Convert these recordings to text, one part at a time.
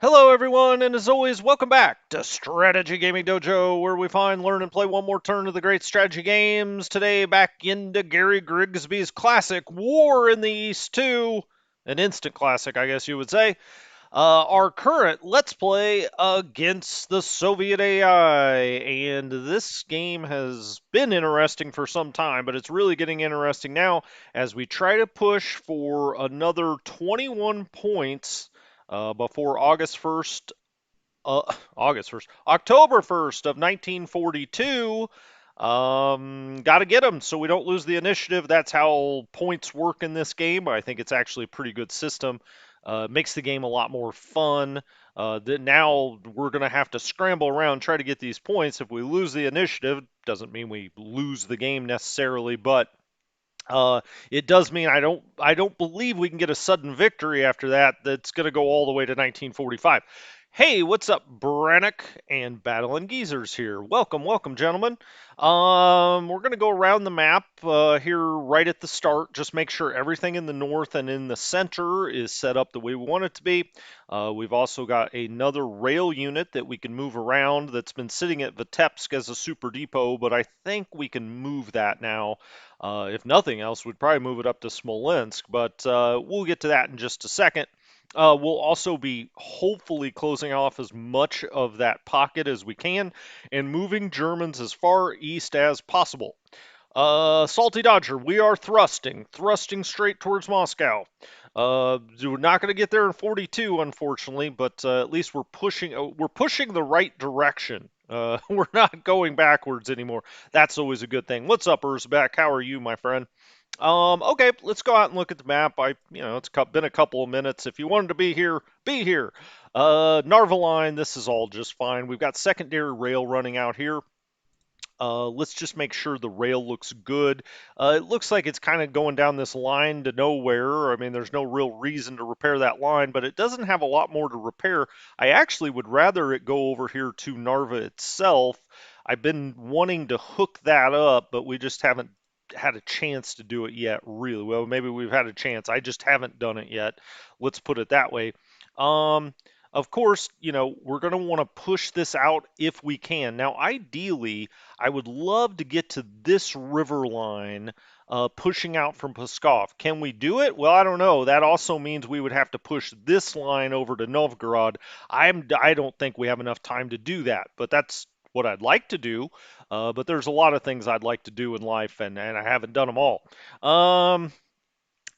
Hello, everyone, and as always, welcome back to Strategy Gaming Dojo, where we find, learn, and play one more turn of the great strategy games. Today, back into Gary Grigsby's classic War in the East 2, an instant classic, I guess you would say. Our current Let's Play against the Soviet AI, and this game has been interesting for some time, but it's really getting interesting now as we try to push for another 21 points before August 1st, October 1st of 1942. Got to get them so we don't lose the initiative. That's how points work in this game. I think it's actually a pretty good system. Makes the game a lot more fun. Now we're going to have to scramble around, try to get these points. If we lose the initiative, doesn't mean we lose the game necessarily, but it does mean I don't believe we can get a sudden victory after that. That's going to go all the way to 1945. Hey, what's up, Brannock and Battling Geezers here? Welcome, welcome, gentlemen. We're going to go around the map here right at the start. Just make sure everything in the north and in the center is set up the way we want it to be. We've also got another rail unit that we can move around that's been sitting at Vitebsk as a super depot, but I think we can move that now. If nothing else, we'd probably move it up to Smolensk, but we'll get to that in just a second. We'll also be hopefully closing off as much of that pocket as we can and moving Germans as far east as possible. Salty Dodger, we are thrusting straight towards Moscow. We're not going to get there in 42, unfortunately, but at least we're pushing the right direction. We're not going backwards anymore. That's always a good thing. What's up, Erzbek? How are you, my friend? Okay, let's go out and look at the map. It's been a couple of minutes. If you wanted to be here, be here. Narvaline, this is all just fine. We've got secondary rail running out here. Let's just make sure the rail looks good. It looks like it's kind of going down this line to nowhere. I mean, there's no real reason to repair that line, but it doesn't have a lot more to repair. I actually would rather it go over here to Narva itself. I've been wanting to hook that up, but we just haven't had a chance to do it yet, really. Well, maybe we've had a chance. I just haven't done it yet. Let's put it that way. Um, of course, we're going to want to push this out if we can. Now, ideally, I would love to get to this river line pushing out from Pskov. Can we do it? Well, I don't know. That also means we would have to push this line over to Novgorod. I don't think we have enough time to do that, but that's what I'd like to do. But there's a lot of things I'd like to do in life, and I haven't done them all.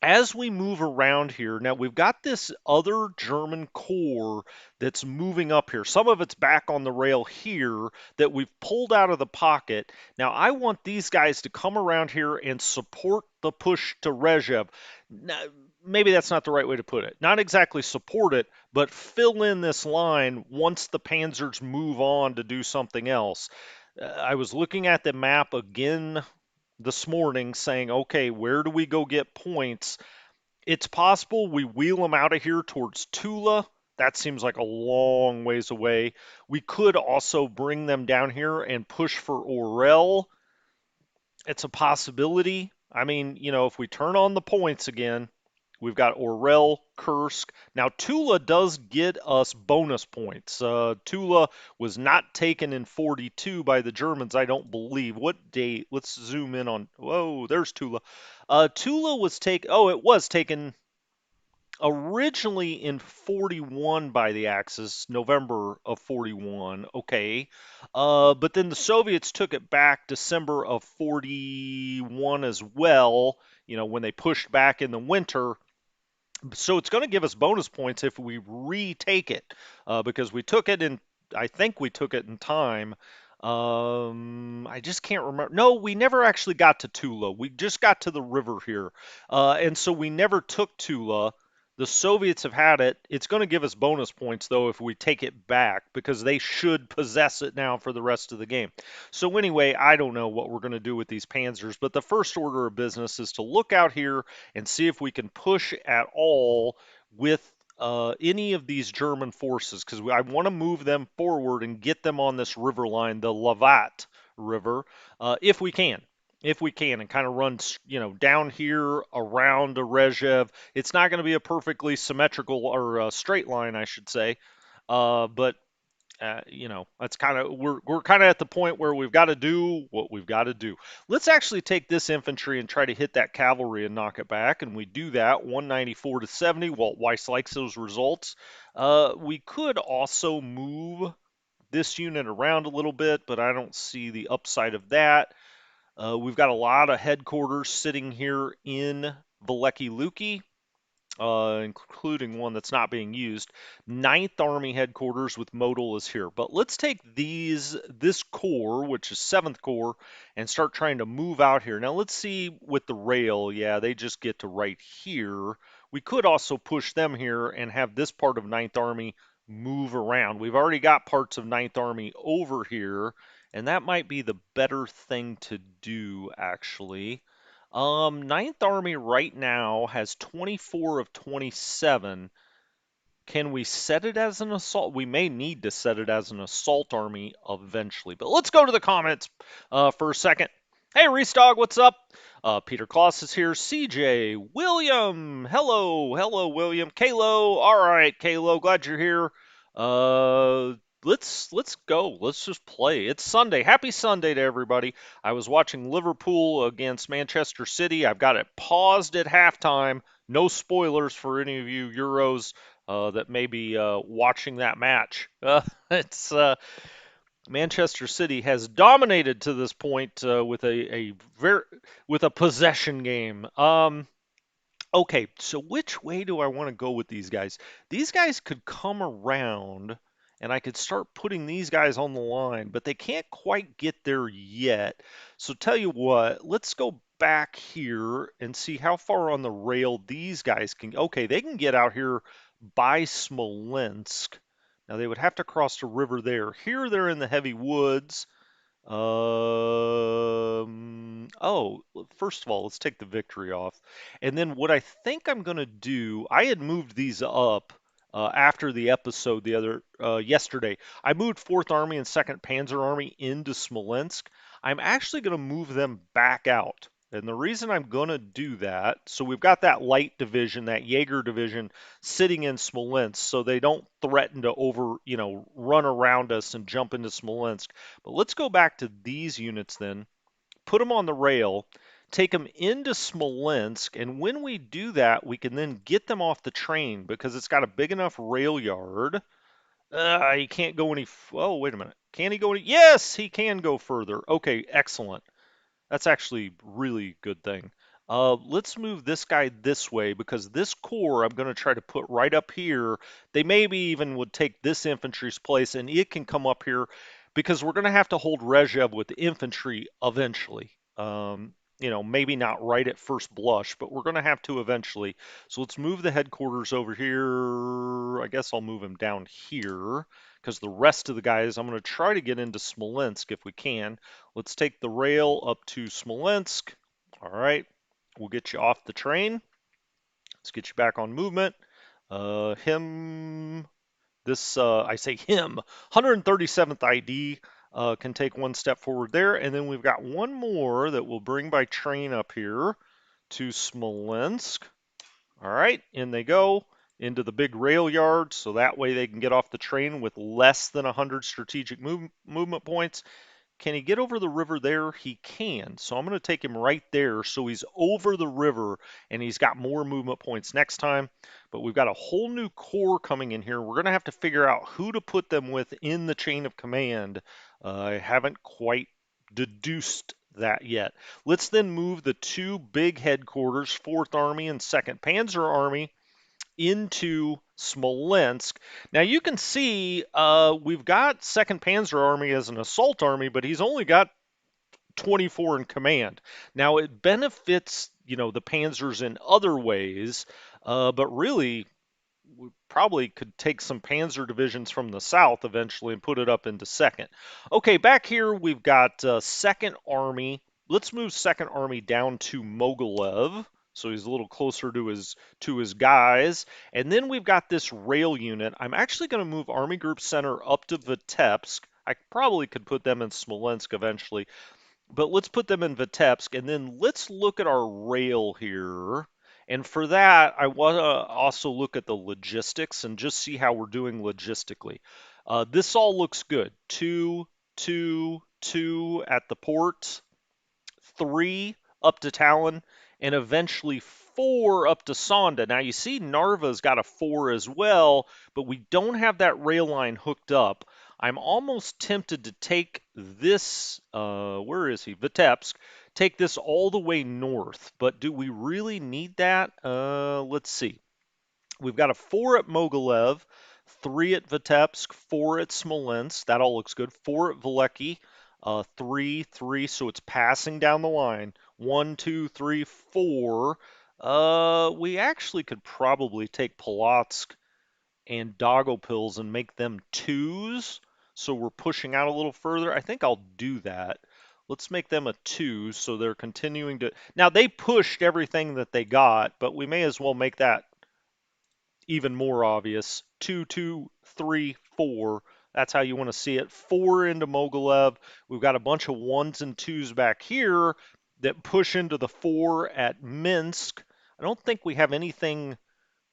As we move around here, now we've got this other German corps that's moving up here. Some of it's back on the rail here that we've pulled out of the pocket. Now I want these guys to come around here and support the push to Rezhev. Now, maybe that's not the right way to put it. Not exactly support it, but fill in this line once the panzers move on to do something else. I was looking at the map again this morning saying, okay, where do we go get points? It's possible we wheel them out of here towards Tula. That seems like a long ways away. We could also bring them down here and push for Orel. It's a possibility. I mean, if we turn on the points again, we've got Orel, Kursk. Now, Tula does get us bonus points. Tula was not taken in 42 by the Germans, I don't believe. What date? Let's zoom in on. Whoa, there's Tula. Tula was taken. Oh, it was taken originally in 41 by the Axis, November of 41. Okay. But then the Soviets took it back December of 41 as well, when they pushed back in the winter. So it's going to give us bonus points if we retake it, because we took it in, I think we took it in time. I just can't remember. No, we never actually got to Tula. We just got to the river here. And so we never took Tula. The Soviets have had it. It's going to give us bonus points, though, if we take it back, because they should possess it now for the rest of the game. So anyway, I don't know what we're going to do with these panzers, but the first order of business is to look out here and see if we can push at all with any of these German forces, because I want to move them forward and get them on this river line, the Lavat River, if we can. If we can, and kind of run, down here around Rezhev. It's not going to be a perfectly symmetrical or straight line, I should say. But that's kind of we're kind of at the point where we've got to do what we've got to do. Let's actually take this infantry and try to hit that cavalry and knock it back, and we do that 194 to 70. Walt Weiss likes those results. We could also move this unit around a little bit, but I don't see the upside of that. We've got a lot of headquarters sitting here in Valeki Luki, including one that's not being used. Ninth Army headquarters with Modal is here. But let's take this corps, which is 7th Corps, and start trying to move out here. Now let's see with the rail. Yeah, they just get to right here. We could also push them here and have this part of Ninth Army move around. We've already got parts of Ninth Army over here, and that might be the better thing to do, actually. Ninth Army right now has 24 of 27. Can we set it as an assault? We may need to set it as an assault army eventually. But let's go to the comments for a second. Hey, Reestog, what's up? Peter Kloss is here. CJ, William, hello, William. Kalo, all right, Kalo, glad you're here. Let's go. Let's just play. It's Sunday. Happy Sunday to everybody. I was watching Liverpool against Manchester City. I've got it paused at halftime. No spoilers for any of you Euros that may be watching that match. It's Manchester City has dominated to this point with a possession game. Okay, so which way do I want to go with these guys? These guys could come around and I could start putting these guys on the line, but they can't quite get there yet. So tell you what, let's go back here and see how far on the rail these guys can. Okay, they can get out here by Smolensk. Now they would have to cross the river there. Here they're in the heavy woods. First of all, let's take the victory off. And then what I think I'm going to do, I had moved these up after the episode yesterday. I moved 4th Army and 2nd Panzer Army into Smolensk. I'm actually going to move them back out. And the reason I'm going to do that, so we've got that light division, that Jaeger division sitting in Smolensk so they don't threaten to run around us and jump into Smolensk. But let's go back to these units then, put them on the rail, take them into Smolensk, and when we do that, we can then get them off the train because it's got a big enough rail yard. He can't go any. Oh, wait a minute. Can he go any? Yes, he can go further. Okay, excellent. That's actually really good thing. Let's move this guy this way because this corps I'm going to try to put right up here. They maybe even would take this infantry's place and it can come up here because we're going to have to hold Rezhev with the infantry eventually. Maybe not right at first blush, but we're going to have to eventually. So let's move the headquarters over here. I guess I'll move him down here because the rest of the guys, I'm going to try to get into Smolensk if we can. Let's take the rail up to Smolensk. All right, we'll get you off the train. Let's get you back on movement. I say him, 137th ID can take one step forward there. And then we've got one more that we'll bring by train up here to Smolensk. All right, in they go into the big rail yard, so that way they can get off the train with less than 100 strategic movement points. Can he get over the river there? He can. So I'm going to take him right there so he's over the river and he's got more movement points next time. But we've got a whole new corps coming in here. We're going to have to figure out who to put them with in the chain of command. I haven't quite deduced that yet. Let's then move the two big headquarters, 4th Army and 2nd Panzer Army, into Smolensk. Now you can see we've got 2nd Panzer Army as an assault army, but he's only got 24 in command. Now it benefits, the panzers in other ways, but really we probably could take some panzer divisions from the south eventually and put it up into 2nd. Okay, back here we've got 2nd Army. Let's move 2nd Army down to Mogilev, so he's a little closer to his guys. And then we've got this rail unit. I'm actually going to move Army Group Center up to Vitebsk. I probably could put them in Smolensk eventually, but let's put them in Vitebsk, and then let's look at our rail here. And for that, I want to also look at the logistics and just see how we're doing logistically. This all looks good. Two, two, two at the ports, three up to Talon, and eventually four up to Sonda. Now you see Narva's got a four as well, but we don't have that rail line hooked up. I'm almost tempted to take this, where is he? Vitebsk. Take this all the way north, but do we really need that? Let's see. We've got a four at Mogilev, three at Vitebsk, four at Smolensk. That all looks good. Four at Veleky, three, three. So it's passing down the line. One, two, three, four. We actually could probably take Polotsk and Dogopils and make them twos. So we're pushing out a little further. I think I'll do that. Let's make them a two so they're continuing to. Now they pushed everything that they got, but we may as well make that even more obvious. Two, two, three, four. That's how you want to see it. Four into Mogilev. We've got a bunch of ones and twos back here that push into the four at Minsk. I don't think we have anything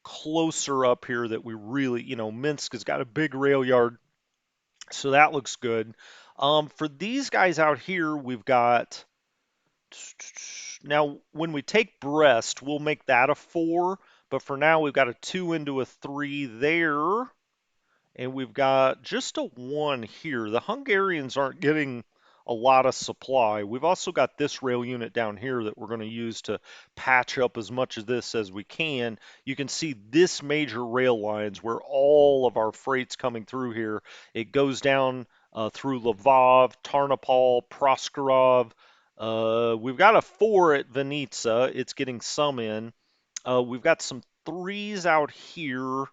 closer up here that we really, Minsk has got a big rail yard, so that looks good. For these guys out here, we've got. Now, when we take Brest, we'll make that a four, but for now, we've got a two into a three there. And we've got just a one here. The Hungarians aren't getting a lot of supply. We've also got this rail unit down here that we're going to use to patch up as much of this as we can. You can see this major rail lines where all of our freight's coming through here. It goes down through Lvov, Tarnopol, Proskurov. We've got a four at Vinitsa. It's getting some in. We've got some threes out here,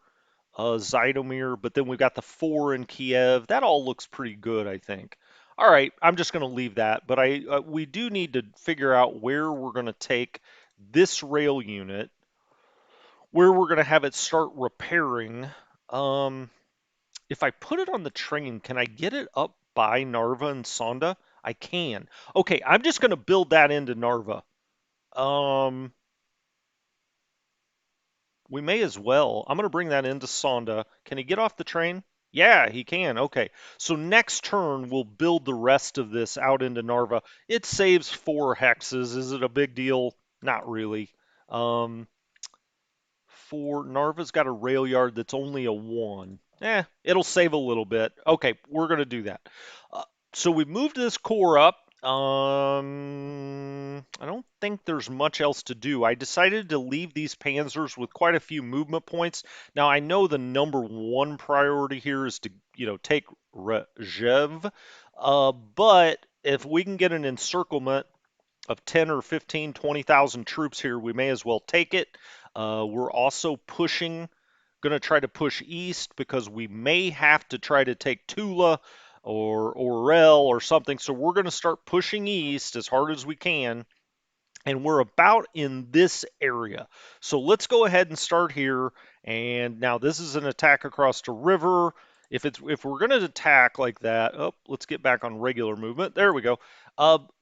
Zytomir, but then we've got the four in Kiev. That all looks pretty good, I think. All right, I'm just going to leave that, but we do need to figure out where we're going to take this rail unit, where we're going to have it start repairing. Um, if I put it on the train, can I get it up by Narva and Sonda? I can. Okay, I'm just going to build that into Narva. Um, We may as well. I'm going to bring that into Sonda. Can he get off the train? Yeah, he can. Okay. So next turn, we'll build the rest of this out into Narva. It saves four hexes. Is it a big deal? Not really. Um, for Narva's got a rail yard that's only a one. It'll save a little bit. Okay, we're going to do that. Uh, so we've moved this core up. I don't think there's much else to do. I decided to leave these panzers with quite a few movement points. Now I know the number one priority here is to, take Rzhev, but if we can get an encirclement of 10 or 15, 20,000 troops here, we may as well take it. We're also going to try to push east because we may have to try to take Tula or Orel or something. So we're going to start pushing east as hard as we can. And we're about in this area. So let's go ahead and start here. And now this is an attack across the river. If we're going to attack like that, let's get back on regular movement. There we go.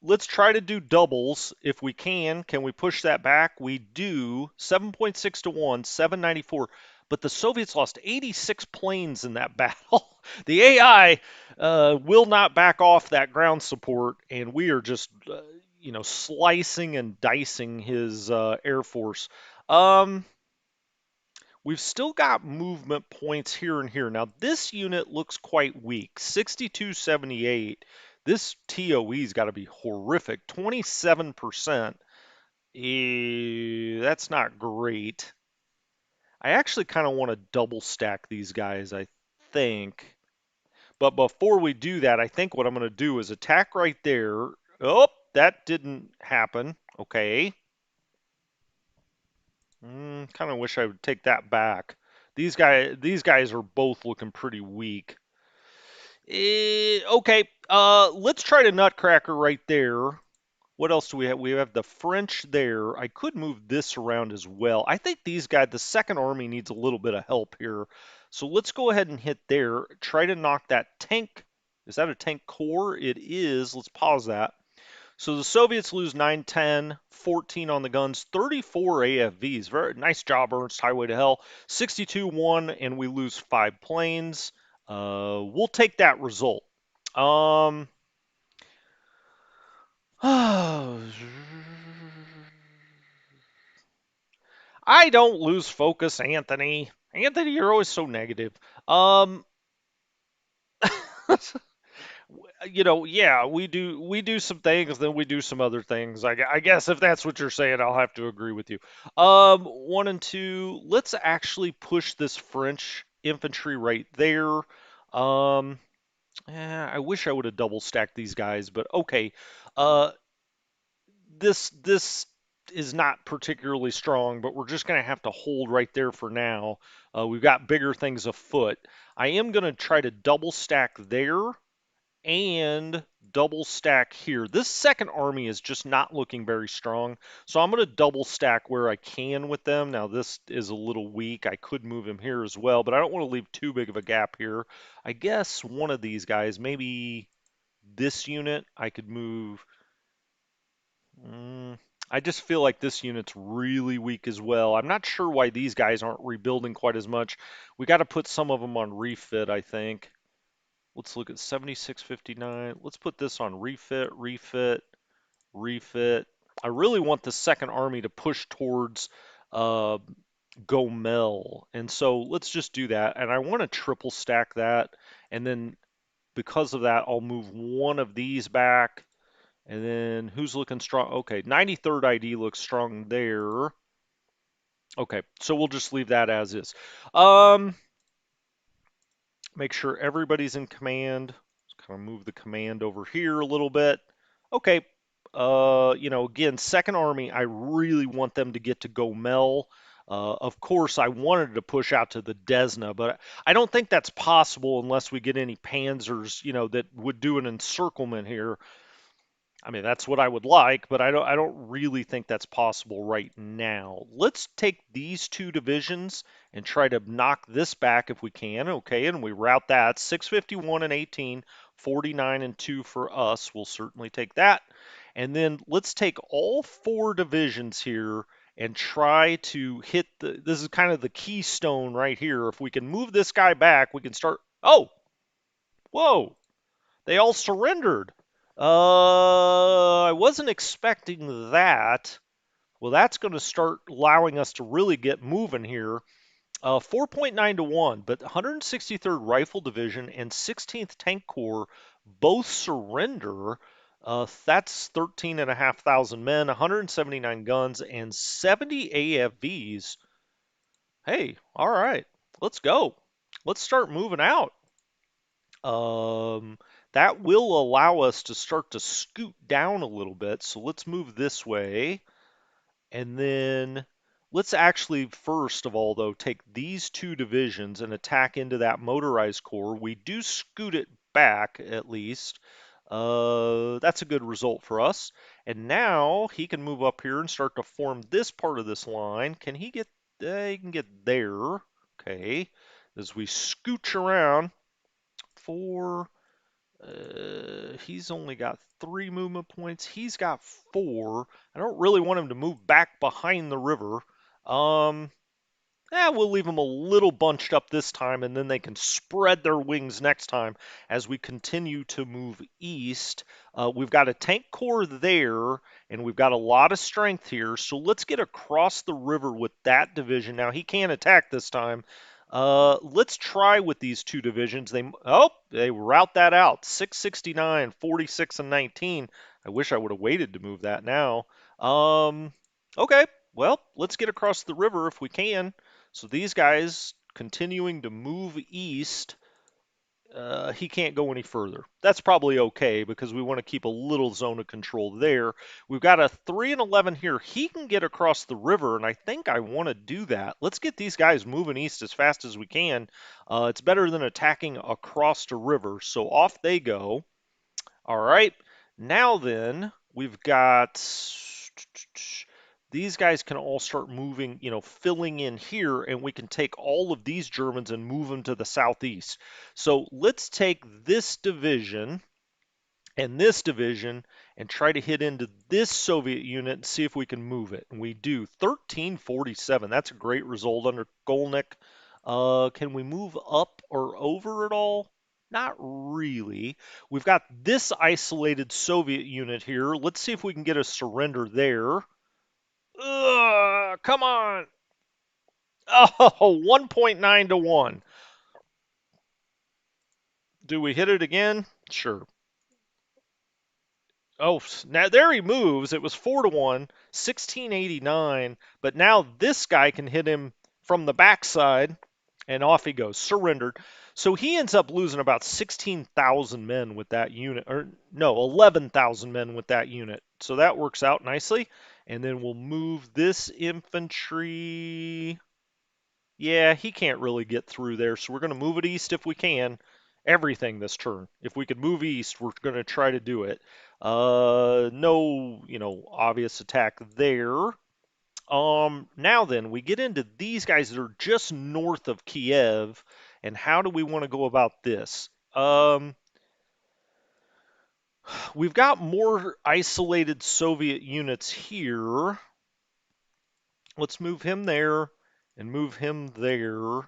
Let's try to do doubles if we can. Can we push that back? We do. 7.6 to 1, 794. But the Soviets lost 86 planes in that battle. The AI will not back off that ground support, and we are just slicing and dicing his Air Force. We've still got movement points here and here. Now, this unit looks quite weak, 6278. This TOE's got to be horrific, 27%. That's not great. I actually kind of want to double stack these guys, I think. But before we do that, I think what I'm going to do is attack right there. Oh, that didn't happen. Okay. Kind of wish I would take that back. These guys are both looking pretty weak. Okay. Let's try to Nutcracker right there. What else do we have? We have the French there. I could move this around as well. I think these guys, the Second Army needs a little bit of help here. So let's go ahead and hit there. Try to knock that tank. Is that a tank core? It is. Let's pause that. So the Soviets lose 9, 10, 14 on the guns, 34 AFVs. Very nice job, Ernst. Highway to Hell. 62, 1, and we lose 5 planes. We'll take that result. Um, I don't lose focus, Anthony. Anthony, you're always so negative. Um, yeah, we do some things, then we do some other things. I guess if that's what you're saying, I'll have to agree with you. 1 and 2. Let's actually push this French infantry right there. Um, I wish I would have double stacked these guys, but okay. Uh, this is not particularly strong, but we're just going to have to hold right there for now. We've got bigger things afoot. I am going to try to double stack there and double stack here. This second army is just not looking very strong, so I'm going to double stack where I can with them. Now this is a little weak. I could move him here as well, but I don't want to leave too big of a gap here. I guess one of these guys, maybe this unit, I could move. I just feel like this unit's really weak as well. I'm not sure why these guys aren't rebuilding quite as much. We got to put some of them on refit, I think. Let's look at 7659. Let's put this on refit, refit, refit. I really want the second army to push towards uh, Gomel. And so let's just do that. And I want to triple stack that. And then because of that, I'll move one of these back. And then who's looking strong? Okay, 93rd ID looks strong there. Okay, so we'll just leave that as is. Um, Make sure everybody's in command. Just kind of move the command over here a little bit. Okay. Again, Second Army, I really want them to get to Gomel. Of course, I wanted to push out to the Desna, but I don't think that's possible unless we get any panzers, that would do an encirclement here. I mean, that's what I would like, but I don't really think that's possible right now. Let's take these two divisions and try to knock this back if we can. Okay, and we route that 651 and 18, 49 and 2 for us. We'll certainly take that. And then let's take all four divisions here and try to hit this is kind of the keystone right here. If we can move this guy back, we can start. Oh, whoa. They all surrendered. I wasn't expecting that. Well, that's going to start allowing us to really get moving here. 4.9 to 1, but 163rd Rifle Division and 16th Tank Corps both surrender. That's 13,500 men, 179 guns, and 70 AFVs. Hey, all right, let's go. Let's start moving out. Um, that will allow us to start to scoot down a little bit. So let's move this way. And then let's actually, first of all, though, take these two divisions and attack into that motorized corps. We do scoot it back, at least. That's a good result for us. And now he can move up here and start to form this part of this line. Can he get, he can get there. Okay. As we scooch around, 4, he's only got 3 movement points. He's got 4. I don't really want him to move back behind the river. Um, we'll leave them a little bunched up this time, and then they can spread their wings next time as we continue to move east. We've got a tank corps there, and we've got a lot of strength here. So let's get across the river with that division. Now, he can't attack this time. Let's try with these two divisions. They route that out. 669, 46, and 19. I wish I would have waited to move that now. Okay, well, let's get across the river if we can. So these guys continuing to move east. He can't go any further. That's probably okay because we want to keep a little zone of control there. We've got a 3 and 11 here. He can get across the river, and I think I want to do that. Let's get these guys moving east as fast as we can. It's better than attacking across the river. So off they go. All right. Now then, we've got these guys can all start moving, filling in here, and we can take all of these Germans and move them to the southeast. So let's take this division and this division, and try to hit into this Soviet unit and see if we can move it. And we do. 1347. That's a great result under Golnick. Can we move up or over at all? Not really. We've got this isolated Soviet unit here. Let's see if we can get a surrender there. Ugh, come on. Oh, 1.9 to 1. Do we hit it again? Sure. Oh, now there he moves. It was 4 to 1, 1689. But now this guy can hit him from the backside, and off he goes. Surrendered. So he ends up losing about 16,000 men with that unit, or no, 11,000 men with that unit. So that works out nicely. And then we'll move this infantry. Yeah, he can't really get through there, so we're going to move it east if we can. Everything this turn. If we could move east, we're going to try to do it. No, obvious attack there. Now then, we get into these guys that are just north of Kiev, and how do we want to go about this? We've got more isolated Soviet units here. Let's move him there and move him there.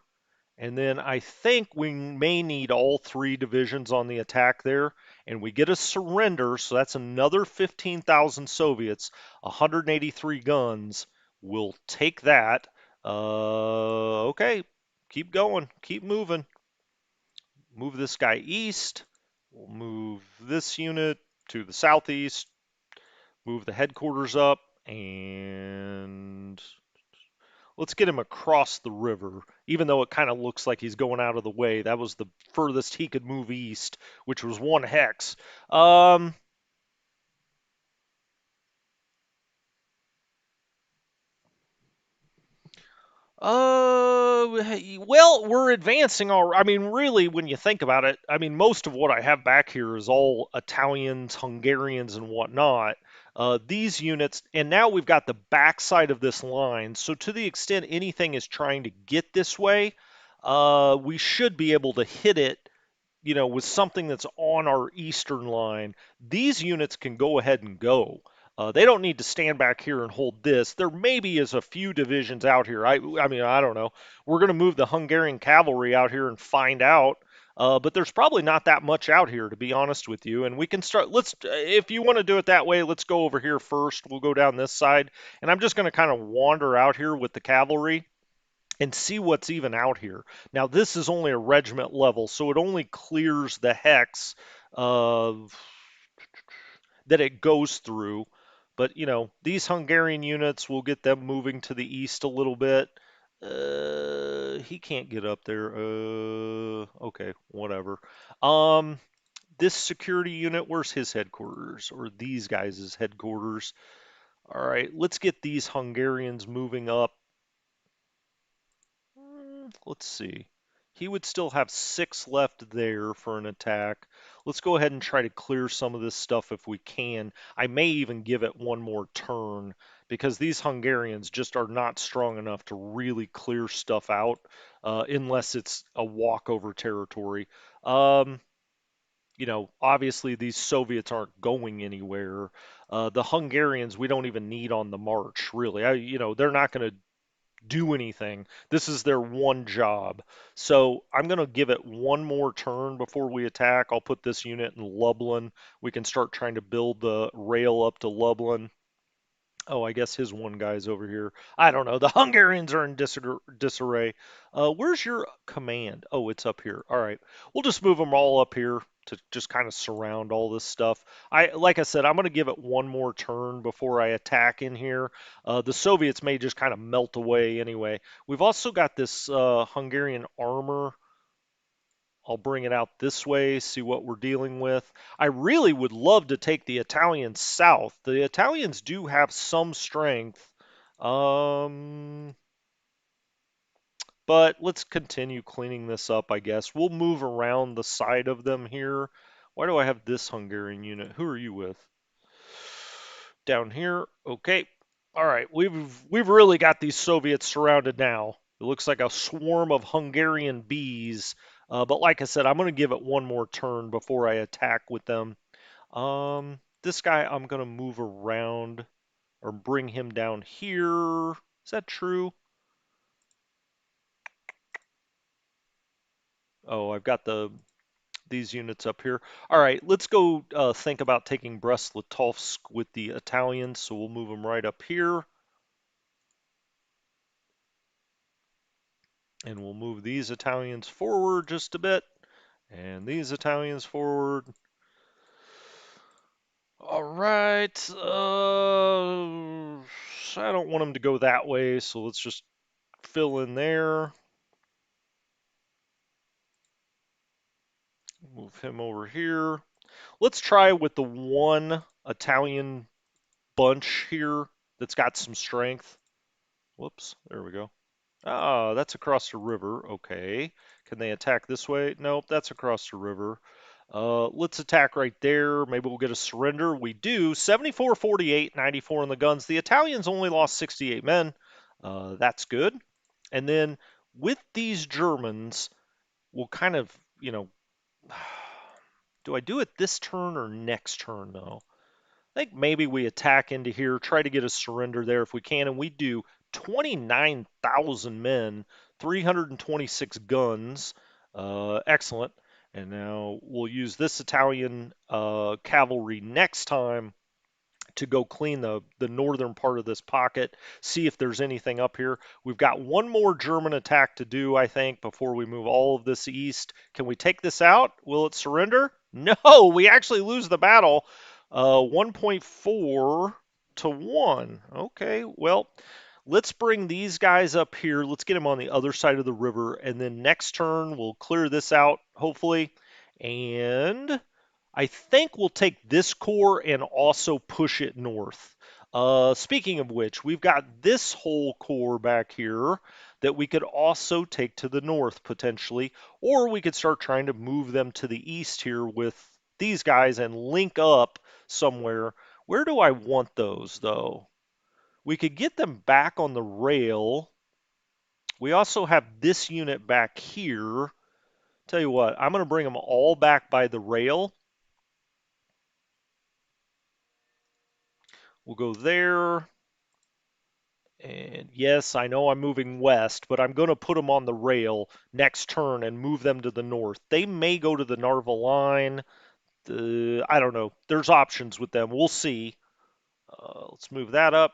And then I think we may need all 3 divisions on the attack there. And we get a surrender, so that's another 15,000 Soviets, 183 guns. We'll take that. Okay, keep going, keep moving. Move this guy east. We'll move this unit to the southeast. Move the headquarters up. And let's get him across the river, even though it kind of looks like he's going out of the way. That was the furthest he could move east, which was 1 hex. Um, well, we're advancing all. I mean, really, when you think about it, I mean, most of what I have back here is all Italians, Hungarians, and whatnot. These units, and now we've got the backside of this line. So to the extent anything is trying to get this way, we should be able to hit it with something that's on our eastern line. These units can go ahead and go. They don't need to stand back here and hold this. There maybe is a few divisions out here. I mean, I don't know. We're going to move the Hungarian cavalry out here and find out. But there's probably not that much out here, to be honest with you. And we can start. If you want to do it that way, let's go over here first. We'll go down this side. And I'm just going to kind of wander out here with the cavalry and see what's even out here. Now, this is only a regiment level, so it only clears the hex that it goes through. But, these Hungarian units, will get them moving to the east a little bit. He can't get up there. Okay, whatever. This security unit, where's his headquarters? Or these guys' headquarters? All right, let's get these Hungarians moving up. Let's see. He would still have 6 left there for an attack. Let's go ahead and try to clear some of this stuff if we can. I may even give it one more turn because these Hungarians just are not strong enough to really clear stuff out unless it's a walkover territory. Obviously these Soviets aren't going anywhere. The Hungarians we don't even need on the march, really. They're not going to do anything. This is their one job. So I'm going to give it one more turn before we attack. I'll put this unit in Lublin. We can start trying to build the rail up to Lublin. Oh, I guess his one guy's over here. I don't know. The Hungarians are in disarray. Where's your command? Oh, it's up here. All right. We'll just move them all up here to just kind of surround all this stuff. Like I said, I'm going to give it one more turn before I attack in here. The Soviets may just kind of melt away anyway. We've also got this Hungarian armor. I'll bring it out this way, see what we're dealing with. I really would love to take the Italians south. The Italians do have some strength. Um, but let's continue cleaning this up, I guess. We'll move around the side of them here. Why do I have this Hungarian unit? Who are you with? Down here. Okay. All right. We've really got these Soviets surrounded now. It looks like a swarm of Hungarian bees. But like I said, I'm going to give it one more turn before I attack with them. this guy I'm going to move around or bring him down here. Is that true? Oh, I've got these units up here. All right, let's go think about taking Brest-Litovsk with the Italians. So we'll move them right up here. And we'll move these Italians forward just a bit. And these Italians forward. All right. I don't want them to go that way, so let's just fill in there. Move him over here. Let's try with the one Italian bunch here that's got some strength. Whoops, there we go. Ah, that's across the river. Okay. Can they attack this way? Nope, that's across the river. Let's attack right there. Maybe we'll get a surrender. We do. 74, 48, 94 in the guns. The Italians only lost 68 men. That's good. And then with these Germans, we'll kind of, do I do it this turn or next turn, though? I think maybe we attack into here, try to get a surrender there if we can, and we do. 29,000 men, 326 guns. Excellent. And now we'll use this Italian cavalry next time to go clean the northern part of this pocket, see if there's anything up here. We've got one more German attack to do, I think, before we move all of this east. Can we take this out? Will it surrender? No, we actually lose the battle. 1.4 to 1. Okay, well, let's bring these guys up here. Let's get them on the other side of the river, and then next turn we'll clear this out, hopefully. And I think we'll take this core and also push it north. Speaking of which, we've got this whole core back here that we could also take to the north potentially, or we could start trying to move them to the east here with these guys and link up somewhere. Where do I want those though? We could get them back on the rail. We also have this unit back here. Tell you what, I'm going to bring them all back by the rail. We'll go there. And yes, I know I'm moving west, but I'm going to put them on the rail next turn and move them to the north. They may go to the Narva line. I don't know. There's options with them. We'll see. Let's move that up.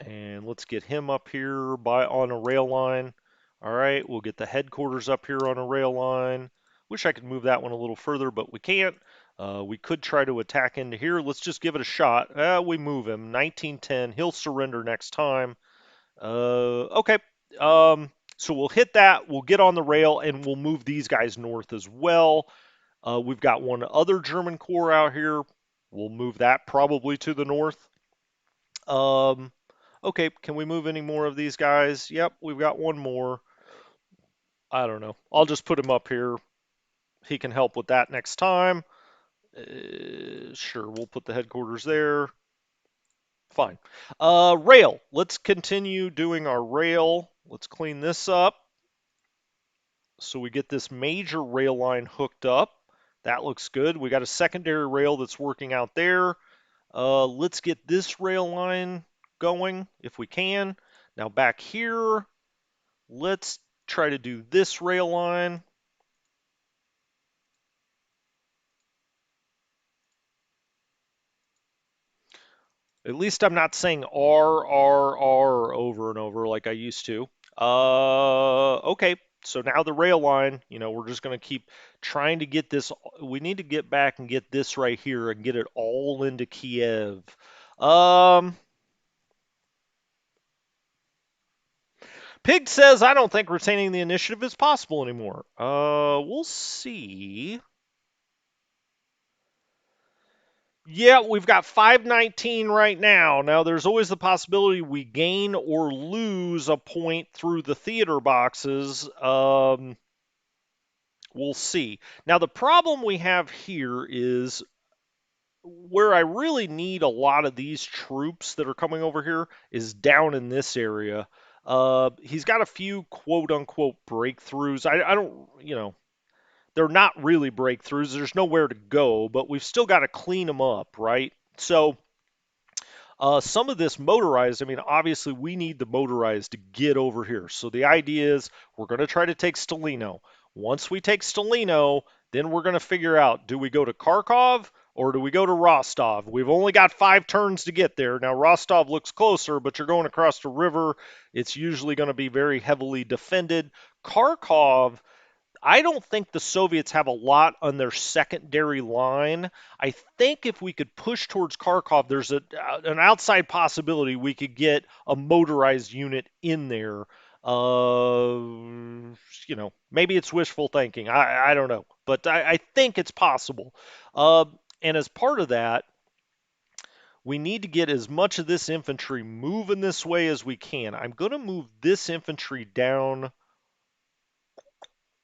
And let's get him up here on a rail line. All right, we'll get the headquarters up here on a rail line. Wish I could move that one a little further, but we can't. We could try to attack into here. Let's just give it a shot. We move him. 1910. He'll surrender next time. Okay. So we'll hit that. We'll get on the rail, and we'll move these guys north as well. We've got one other German corps out here. We'll move that probably to the north. Okay, can we move any more of these guys? Yep, we've got one more. I don't know. I'll just put him up here. He can help with that next time. Sure, we'll put the headquarters there. Fine. Rail. Let's continue doing our rail. Let's clean this up. So we get this major rail line hooked up. That looks good. We got a secondary rail that's working out there. Let's get this rail line going if we can. Now back here, let's try to do this rail line. At least I'm not saying R over and over like I used to. Okay, so now the rail line, we're just going to keep trying to get this. We need to get back and get this right here and get it all into Kiev. Pig says, I don't think retaining the initiative is possible anymore. We'll see. Yeah, we've got 519 right now. Now, there's always the possibility we gain or lose a point through the theater boxes. We'll see. Now, the problem we have here is where I really need a lot of these troops that are coming over here is down in this area. He's got a few quote unquote breakthroughs. I don't, they're not really breakthroughs. There's nowhere to go, but we've still got to clean them up, right? So some of this motorized, I mean, obviously we need the motorized to get over here. So the idea is we're going to try to take Stelino. Once we take Stelino, then we're going to figure out, do we go to Kharkov or do we go to Rostov? We've only got 5 turns to get there. Now, Rostov looks closer, but you're going across the river. It's usually going to be very heavily defended. Kharkov, I don't think the Soviets have a lot on their secondary line. I think if we could push towards Kharkov, there's an outside possibility we could get a motorized unit in there. Maybe it's wishful thinking. I don't know, but I think it's possible. Uh, and as part of that, we need to get as much of this infantry moving this way as we can. I'm going to move this infantry down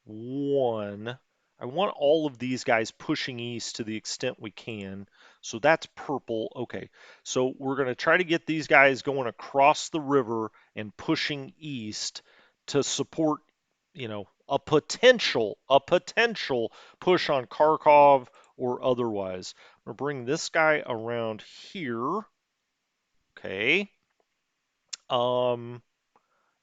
one. I want all of these guys pushing east to the extent we can. So that's purple. Okay. So we're going to try to get these guys going across the river and pushing east to support, a potential push on Kharkov or otherwise. I'm going to bring this guy around here. Okay. Um,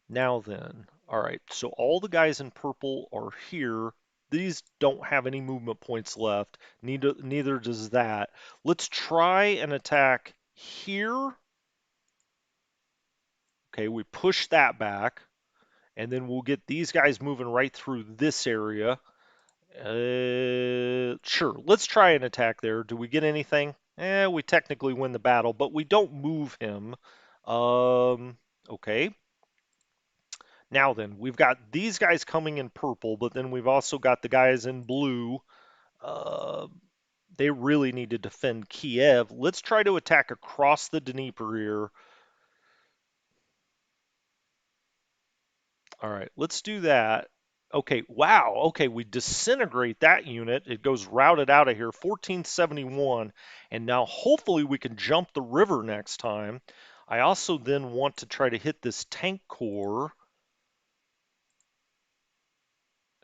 Now then, all right, so all the guys in purple are here. These don't have any movement points left. Neither does that. Let's try and attack here. Okay, we push that back, and then we'll get these guys moving right through this area. Sure, let's try an attack there. Do we get anything? We technically win the battle, but we don't move him. Okay. Now then, we've got these guys coming in purple, but then we've also got the guys in blue. Uh, they really need to defend Kiev. Let's try to attack across the Dnieper here. All right, let's do that. Okay, wow. Okay, we disintegrate that unit. It goes routed out of here, 1471. And now hopefully we can jump the river next time. I also then want to try to hit this tank core.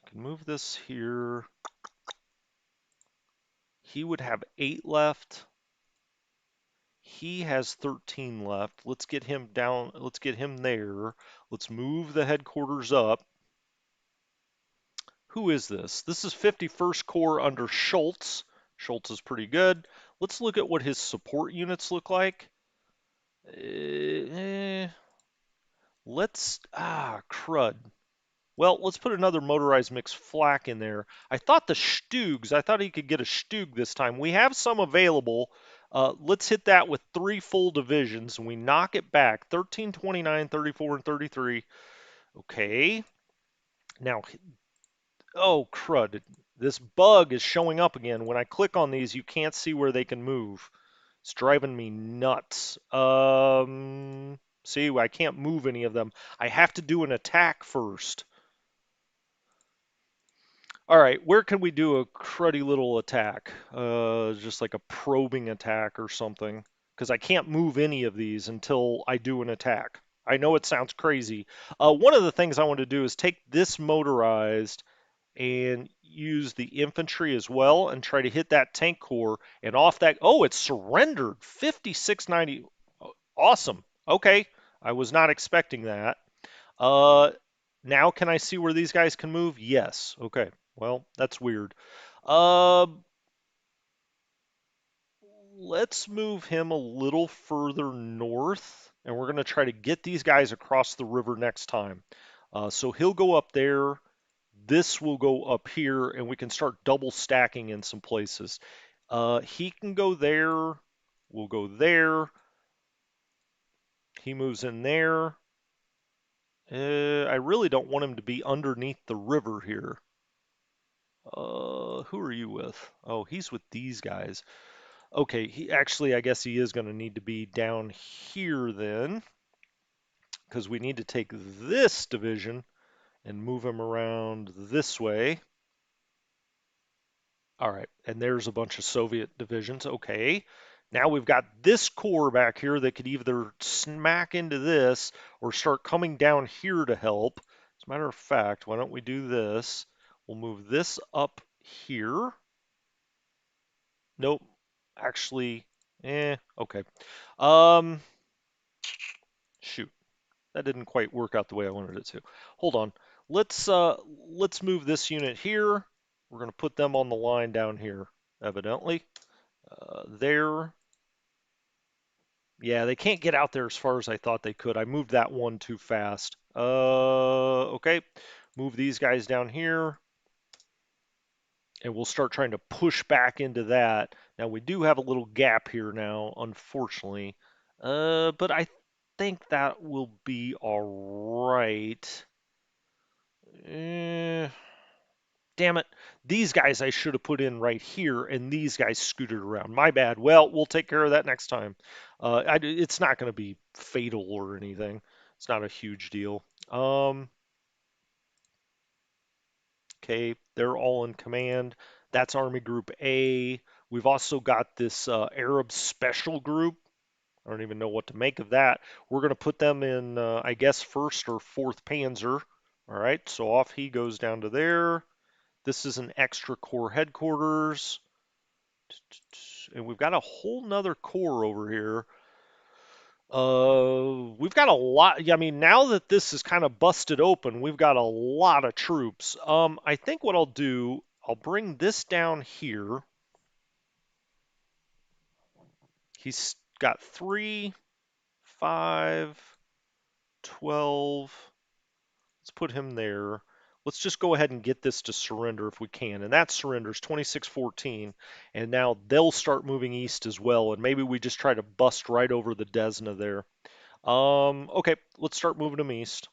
I can move this here. He would have 8 left. He has 13 left. Let's get him down. Let's get him there. Let's move the headquarters up. Who is this? This is 51st Corps under Schultz. Schultz is pretty good. Let's look at what his support units look like. Crud. Well, let's put another motorized mixed flak in there. I thought I thought he could get a Stug this time. We have some available. Let's hit that with 3 full divisions, and we knock it back. 13, 29, 34, and 33. Okay. Now, oh, crud. This bug is showing up again. When I click on these, you can't see where they can move. It's driving me nuts. See, I can't move any of them. I have to do an attack first. All right, where can we do a cruddy little attack? Just like a probing attack or something. Because I can't move any of these until I do an attack. I know it sounds crazy. One of the things I want to do is take this motorized and use the infantry as well and try to hit that tank core and off that. Oh, it's surrendered. 5690. Awesome. Okay. I was not expecting that. Uh, Now can I see where these guys can move? Yes. Okay. Well, that's weird. Uh, let's move him a little further north, and we're going to try to get these guys across the river next time. So he'll go up there. This will go up here, and we can start double stacking in some places. He can go there. We'll go there. He moves in there. I really don't want him to be underneath the river here. Who are you with? Oh, he's with these guys. Okay, I guess he is going to need to be down here then, because we need to take this division and move him around this way. All right, and there's a bunch of Soviet divisions. Okay, now we've got this corps back here that could either smack into this or start coming down here to help. As a matter of fact, why don't we do this? We'll move this up here. Nope, actually, Okay. Um, Shoot, that didn't quite work out the way I wanted it to. Hold on. Let's move this unit here. We're gonna put them on the line down here, evidently. There. Yeah, they can't get out there as far as I thought they could. I moved that one too fast. Okay. Move these guys down here, and we'll start trying to push back into that. Now we do have a little gap here now, unfortunately. But I think that will be all right. Eh, Damn it. These guys I should have put in right here, and these guys scooted around. My bad. Well, we'll take care of that next time. It's not going to be fatal or anything. It's not a huge deal. Okay, they're all in command. That's Army Group A. We've also got this Arab Special Group. I don't even know what to make of that. We're going to put them in, I guess, 1st or 4th Panzer. All right, so off he goes down to there. This is an extra corps headquarters. And we've got a whole nother corps over here. We've got a lot. I mean, now that this is kind of busted open, we've got a lot of troops. I think what I'll do, I'll bring this down here. He's got 3, 5, 12. Let's put him there. Let's just go ahead and get this to surrender if we can. And that surrenders 2614. And now they'll start moving east as well. And maybe we just try to bust right over the Desna there. Okay, let's start moving them east.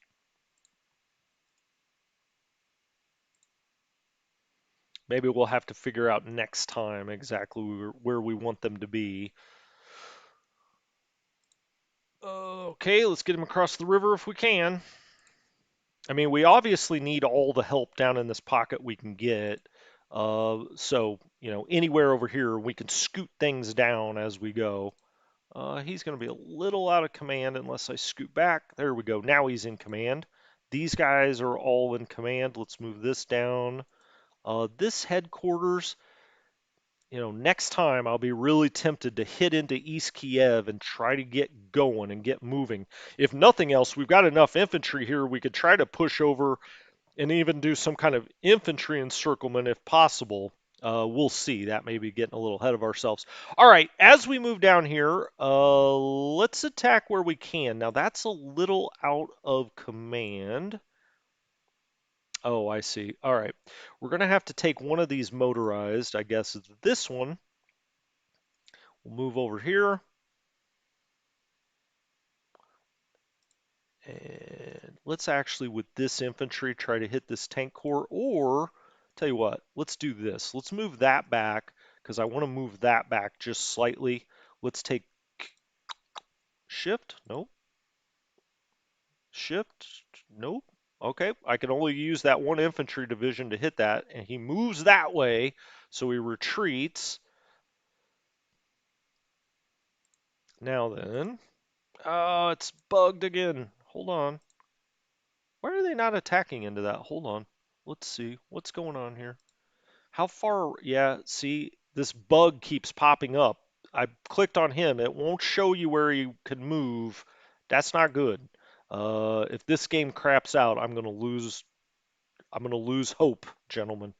Maybe we'll have to figure out next time exactly where we want them to be. Okay, let's get them across the river if we can. I mean, we obviously need all the help down in this pocket we can get. So, anywhere over here, we can scoot things down as we go. He's going to be a little out of command unless I scoot back. There we go. Now he's in command. These guys are all in command. Let's move this down. This headquarters, next time I'll be really tempted to hit into East Kiev and try to get going and get moving. If nothing else, we've got enough infantry here. We could try to push over and even do some kind of infantry encirclement if possible. We'll see. That may be getting a little ahead of ourselves. All right, as we move down here, let's attack where we can. Now that's a little out of command. Oh, I see. All right. We're going to have to take one of these motorized. I guess it's this one. We'll move over here. And let's actually, with this infantry, try to hit this tank corps. Or, tell you what, let's do this. Let's move that back because I want to move that back just slightly. Let's take shift. Nope. Shift. Nope. Okay. I can only use that one infantry division to hit that. And he moves that way. So he retreats. Now then. Oh, it's bugged again. Hold on. Why are they not attacking into that? Hold on. Let's see. What's going on here? How far? Yeah, see, this bug keeps popping up. I clicked on him. It won't show you where he can move. That's not good. If this game craps out, I'm gonna lose. I'm gonna lose hope, gentlemen.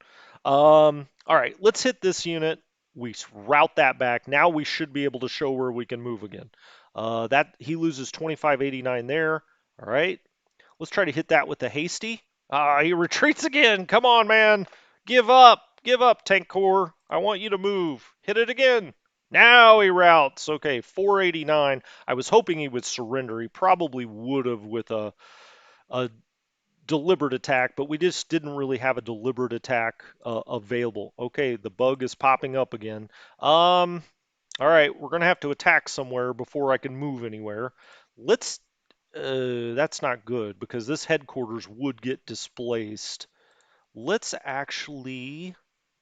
All right, let's hit this unit. We route that back. Now we should be able to show where we can move again. That he loses 2589 there. All right, let's try to hit that with the hasty. He retreats again. Come on, man. Give up. Give up, Tank Corps. I want you to move. Hit it again. Now he routes. Okay, 489. I was hoping he would surrender. He probably would have with a deliberate attack, but we just didn't really have a deliberate attack available. Okay, the bug is popping up again. All right, we're going to have to attack somewhere before I can move anywhere. Let's that's not good because this headquarters would get displaced. Let's actually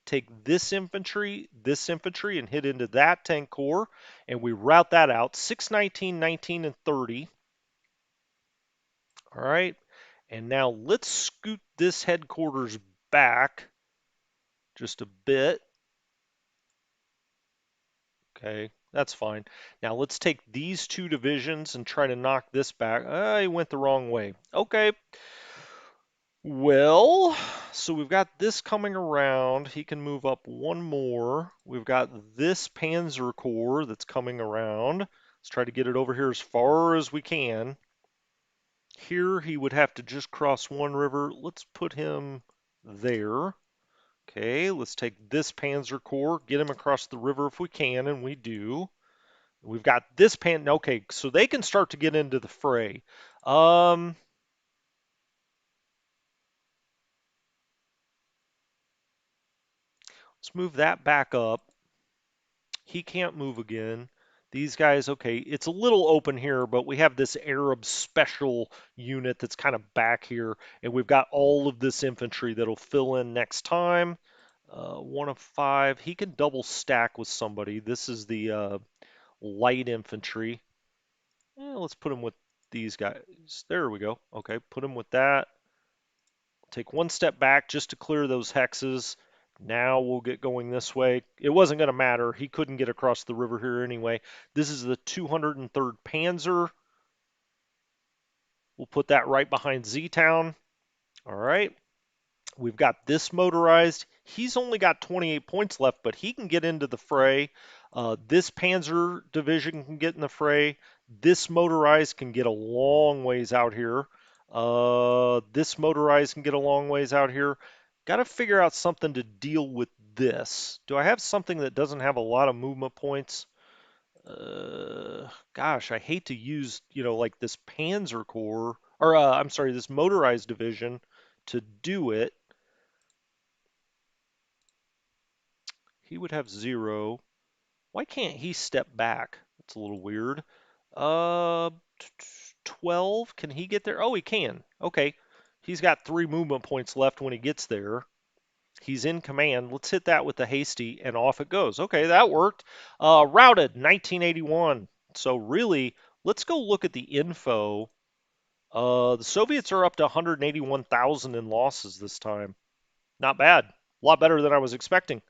take this infantry, and hit into that tank corps, and we route that out. 6, 19, 19, and 30. All right. And now let's scoot this headquarters back just a bit. Okay, That's fine. Now let's take these two divisions and try to knock this back. He went the wrong way. Okay. Well, so we've got this coming around. He can move up one more. We've got this Panzer Corps that's coming around. Let's try to get it over here as far as we can. Here he would have to just cross one river. Let's put him there. Okay, let's take this Panzer Corps, get him across the river if we can, and we do. We've got this okay, so they can start to get into the fray. Let's move that back up. He can't move again. These guys, okay, it's a little open here, but we have this Arab special unit that's kind of back here, and we've got all of this infantry that'll fill in next time. 1 of 5. He can double stack with somebody. This is the light infantry. Let's put him with these guys. There we go. Okay, put him with that. Take one step back just to clear those hexes. Now we'll get going this way. It wasn't going to matter. He couldn't get across the river here anyway. This is the 203rd Panzer. We'll put that right behind Z-Town. All right. We've got this motorized. He's only got 28 points left, but he can get into the fray. This Panzer division can get in the fray. This motorized can get a long ways out here. This motorized can get a long ways out here. Got to figure out something to deal with this. Do I have something that doesn't have a lot of movement points? Gosh, I hate to use, like this Panzer Corps, or I'm sorry, this motorized division to do it. He would have 0. Why can't he step back? That's a little weird. Uh, 12. Can he get there? Oh, he can. Okay. He's got 3 movement points left when he gets there. He's in command. Let's hit that with the hasty, and off it goes. Okay, that worked. Routed, 1981. So really, let's go look at the info. The Soviets are up to 181,000 in losses this time. Not bad. A lot better than I was expecting.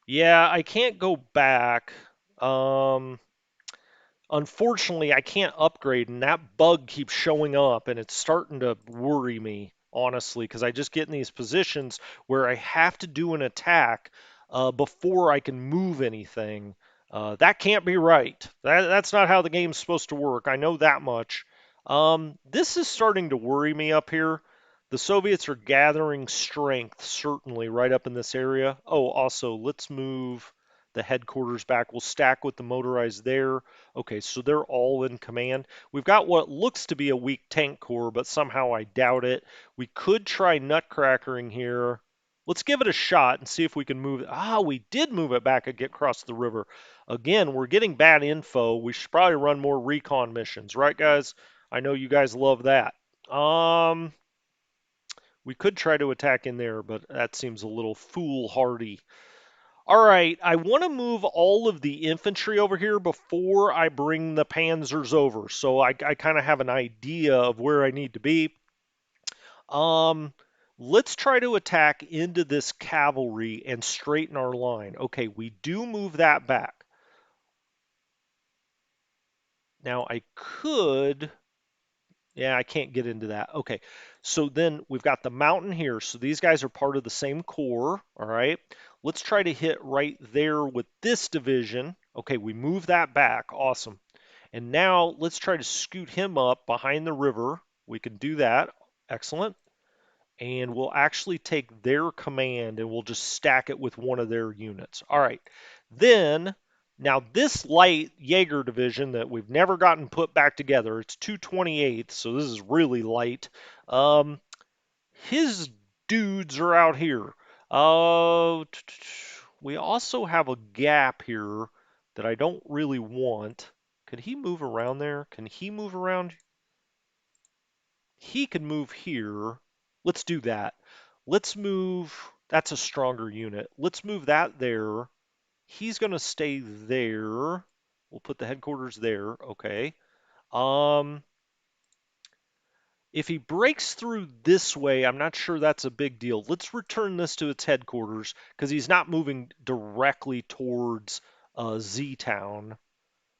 Yeah, I can't go back. Um, Unfortunately, I can't upgrade, and that bug keeps showing up, and it's starting to worry me, honestly, because I just get in these positions where I have to do an attack before I can move anything. That can't be right. That's not how the game's supposed to work. I know that much. This is starting to worry me up here. The Soviets are gathering strength, certainly, right up in this area. Oh, also, let's move the headquarters back. We'll stack with the motorized there. Okay, so they're all in command. We've got what looks to be a weak tank corps, but somehow I doubt it. We could try nutcrackering here. Let's give it a shot and see if we can move it. We did move it back and get across the river. Again, we're getting bad info. We should probably run more recon missions, right, guys? I know you guys love that. We could try to attack in there, but that seems a little foolhardy. All right, I want to move all of the infantry over here before I bring the panzers over, so I kind of have an idea of where I need to be. Um, let's try to attack into this cavalry and straighten our line. Okay, we do move that back. Now I could. Yeah, I can't get into that. Okay, so then we've got the mountain here. So these guys are part of the same corps, all right? Let's try to hit right there with this division. Okay, we move that back. Awesome. And now let's try to scoot him up behind the river. We can do that. Excellent. And we'll actually take their command and we'll just stack it with one of their units. All right. Then, now this light Jaeger division that we've never gotten put back together, it's 228, so this is really light. His dudes are out here. We also have a gap here that I don't really want. Could he move around there? Can he move around? He can move here. Let's do that. Let's move. That's a stronger unit. Let's move that there. He's going to stay there. We'll put the headquarters there. Okay. Um, If he breaks through this way, I'm not sure that's a big deal. Let's return this to its headquarters because he's not moving directly towards Z-Town.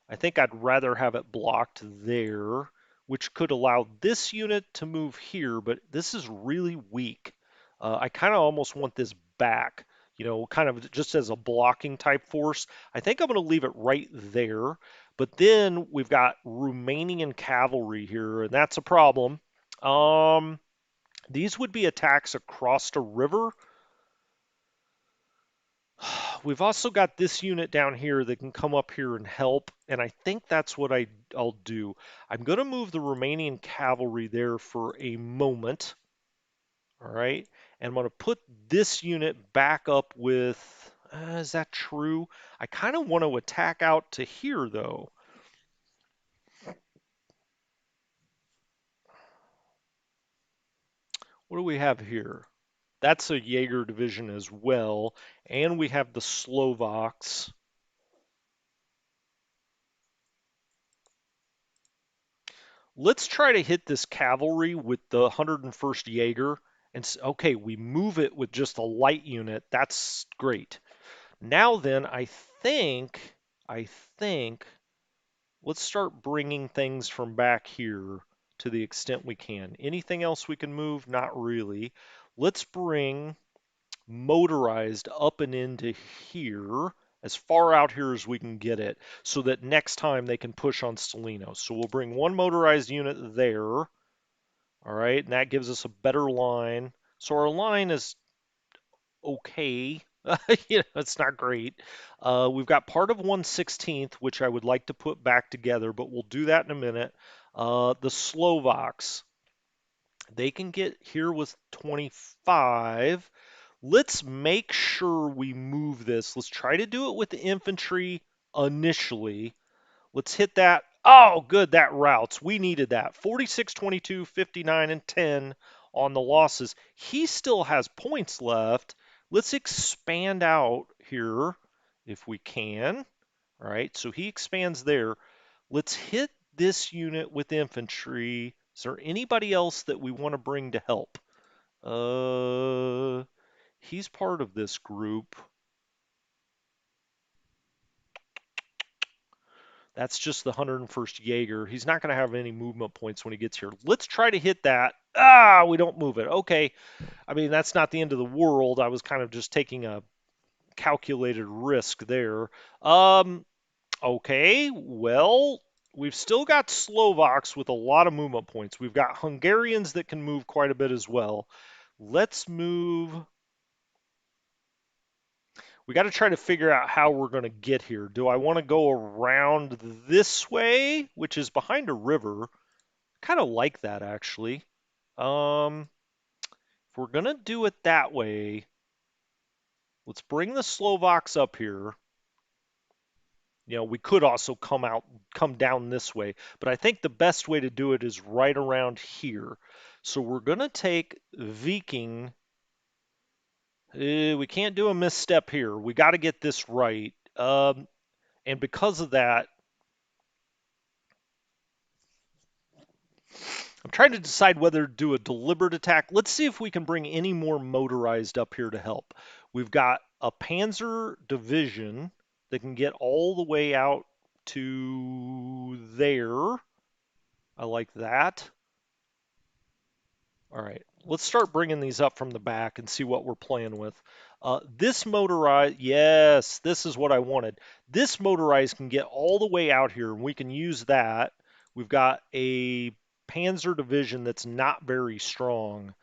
I think I'd rather have it blocked there, which could allow this unit to move here, but this is really weak. I kind of almost want this back, kind of just as a blocking type force. I think I'm going to leave it right there, but then we've got Romanian cavalry here, and that's a problem. Um, these would be attacks across a river. We've also got this unit down here that can come up here and help, and I think that's what I'll do. I'm going to move the Romanian cavalry there for a moment, all right? And I'm going to put this unit back up with, is that true? I kind of want to attack out to here, though. What do we have here? That's a Jaeger division as well, and we have the Slovaks. Let's try to hit this cavalry with the 101st Jaeger. And okay, we move it with just a light unit. That's great. Now then, I think, let's start bringing things from back here to the extent we can. Anything else we can move? Not really. Let's bring motorized up and into here, as far out here as we can get it, so that next time they can push on Salino. So we'll bring one motorized unit there, all right, and that gives us a better line. So our line is okay. It's not great. We've got part of 1/16th, which I would like to put back together, but we'll do that in a minute. The Slovaks, they can get here with 25. Let's make sure we move this. Let's try to do it with the infantry initially. Let's hit that. Oh, good, that routes. We needed that. 46, 22, 59, and 10 on the losses. He still has points left. Let's expand out here if we can. All right, so he expands there. Let's hit this unit with infantry. Is there anybody else that we want to bring to help? He's part of this group. That's just the 101st Jaeger. He's not going to have any movement points when he gets here. Let's try to hit that. Ah, we don't move it. Okay. I mean, that's not the end of the world. I was kind of just taking a calculated risk there. Okay. Well, we've still got Slovaks with a lot of movement points. We've got Hungarians that can move quite a bit as well. Let's move. We got to try to figure out how we're going to get here. Do I want to go around this way, which is behind a river? Kind of like that, actually. If we're going to do it that way, let's bring the Slovaks up here. We could also come down this way, but I think the best way to do it is right around here. So we're going to take Viking. We can't do a misstep here. We got to get this right. And because of that, I'm trying to decide whether to do a deliberate attack. Let's see if we can bring any more motorized up here to help. We've got a Panzer division that can get all the way out to there. I like that. All right, let's start bringing these up from the back and see what we're playing with. This motorized, yes, this is what I wanted. This motorized can get all the way out here, and we can use that. We've got a Panzer division that's not very strong.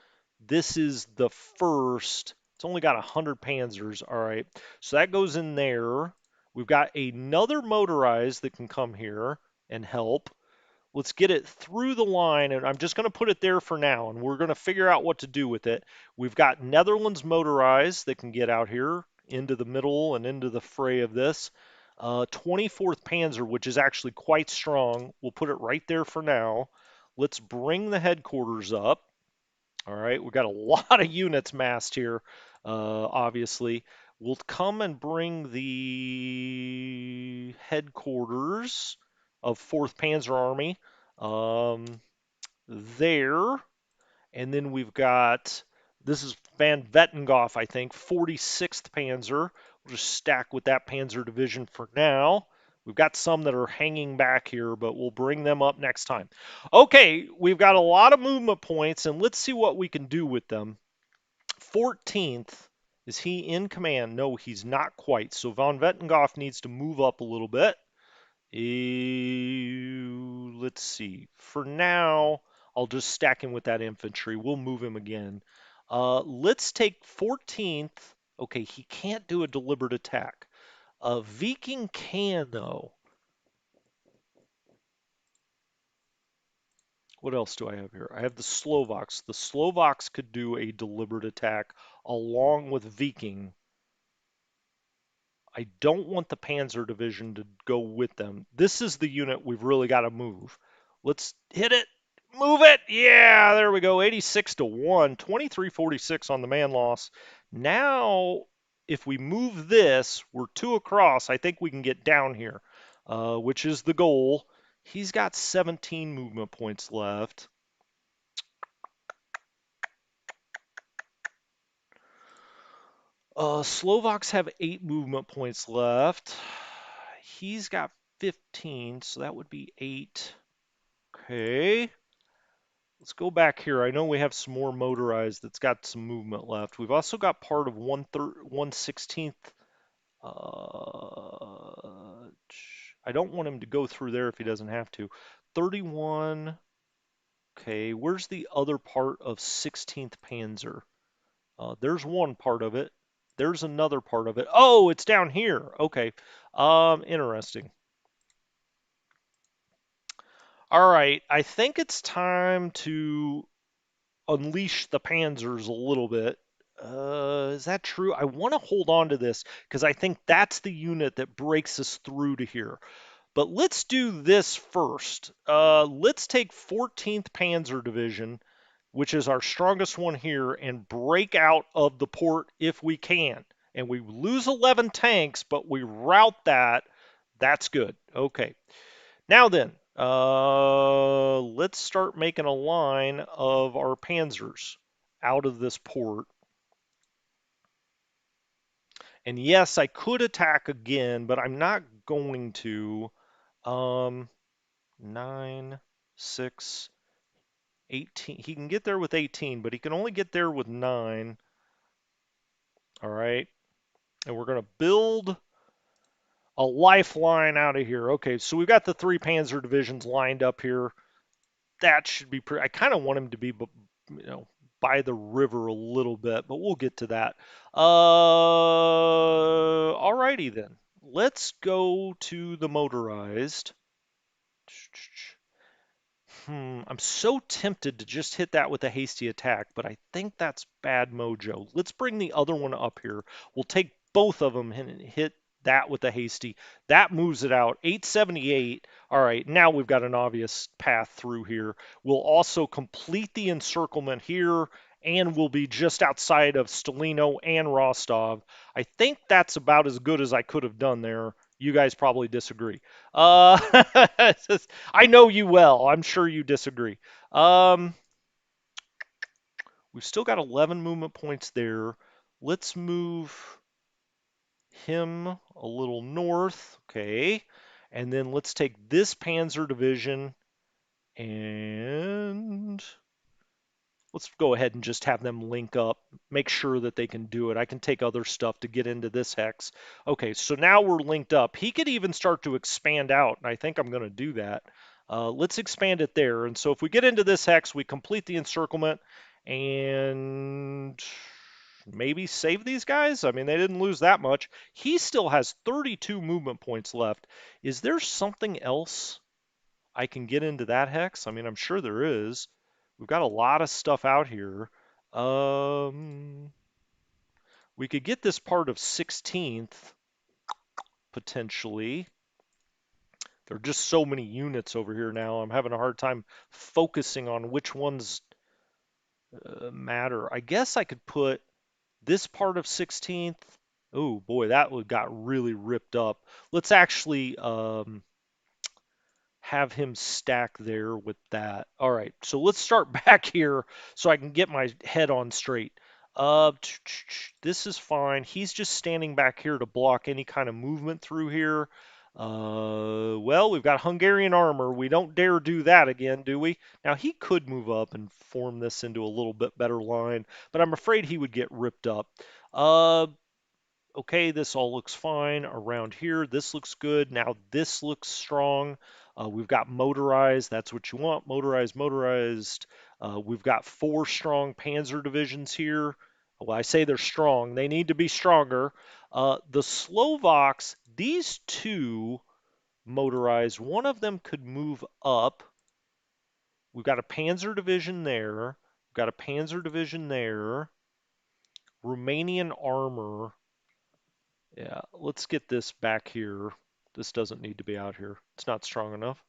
This is the first. It's only got 100 Panzers. All right, so that goes in there. We've got another motorized that can come here and help. Let's get it through the line, and I'm just going to put it there for now, and we're going to figure out what to do with it. We've got Netherlands motorized that can get out here into the middle and into the fray of this. 24th Panzer, which is actually quite strong. We'll put it right there for now. Let's bring the headquarters up. All right, we've got a lot of units massed here, obviously. We'll come and bring the headquarters of 4th Panzer Army. there. And then we've got, this is Van Vettenghoff, I think, 46th Panzer. We'll just stack with that Panzer division for now. We've got some that are hanging back here, but we'll bring them up next time. Okay, we've got a lot of movement points, and let's see what we can do with them. 14th, is he in command? No, he's not quite. So Von Vettenghoff needs to move up a little bit. Let's see. For now, I'll just stack him with that infantry. We'll move him again. Let's take 14th. Okay, he can't do a deliberate attack. Viking can, though. What else do I have here? I have the Slovaks. The Slovaks could do a deliberate attack along with Viking. I don't want the Panzer division to go with them. This is the unit we've really got to move. Let's hit it. Move it. Yeah, there we go. 86 to 1, 2346 on the man loss. Now, if we move this, we're 2 across. I think we can get down here, which is the goal. He's got 17 movement points left. Slovaks have 8 movement points left. He's got 15, so that would be 8. Okay. Let's go back here. I know we have some more motorized that's got some movement left. We've also got part of 1/16th. I don't want him to go through there if he doesn't have to. 31. Okay, where's the other part of 16th Panzer? There's one part of it. There's another part of it. Oh, it's down here. Okay. Interesting. All right, I think it's time to unleash the Panzers a little bit. Is that true? I want to hold on to this because I think that's the unit that breaks us through to here. But let's do this first. Let's take 14th Panzer Division, which is our strongest one here, and break out of the port if we can. And we lose 11 tanks, but we route that. That's good. Okay. Now then, let's start making a line of our panzers out of this port. And yes, I could attack again, but I'm not going to. 9, 6, 18. He can get there with 18, but he can only get there with 9. All right. And we're going to build a lifeline out of here. Okay, so we've got the 3 panzer divisions lined up here. That should be pretty. I kind of want him to be, by the river a little bit, but we'll get to that. Alrighty then. Let's go to the motorized. I'm so tempted to just hit that with a hasty attack, but I think that's bad mojo. Let's bring the other one up here. We'll take both of them and hit that with a hasty. That moves it out. 878. All right, now we've got an obvious path through here. We'll also complete the encirclement here, and we'll be just outside of Stalino and Rostov. I think that's about as good as I could have done there. You guys probably disagree. Uh, I know you well. I'm sure you disagree. We've still got 11 movement points there. Let's move him a little north. Okay. And then let's take this Panzer division and let's go ahead and just have them link up, make sure that they can do it. I can take other stuff to get into this hex. Okay, so now we're linked up. He could even start to expand out, and I think I'm going to do that. Let's expand it there. And so if we get into this hex, we complete the encirclement and maybe save these guys. I mean, they didn't lose that much. He still has 32 movement points left. Is there something else I can get into that hex? I mean, I'm sure there is. We've got a lot of stuff out here. We could get this part of 16th, potentially. There are just so many units over here now. I'm having a hard time focusing on which ones matter. I guess I could put this part of 16th. Oh boy, that one got really ripped up. Let's actually have him stack there with that. All right, so let's start back here so I can get my head on straight. This is fine. He's just standing back here to block any kind of movement through here. Well, we've got Hungarian armor. We don't dare do that again, do we? Now, he could move up and form this into a little bit better line, but I'm afraid he would get ripped up. Uh, okay, this all looks fine around here. This looks good. Now this looks strong. We've got motorized. That's what you want. Motorized, motorized. We've got 4 strong Panzer divisions here. Well, I say they're strong. They need to be stronger. The Slovaks, these 2 motorized, one of them could move up. We've got a Panzer division there. We've got a Panzer division there. Romanian armor. Yeah, let's get this back here. This doesn't need to be out here. It's not strong enough.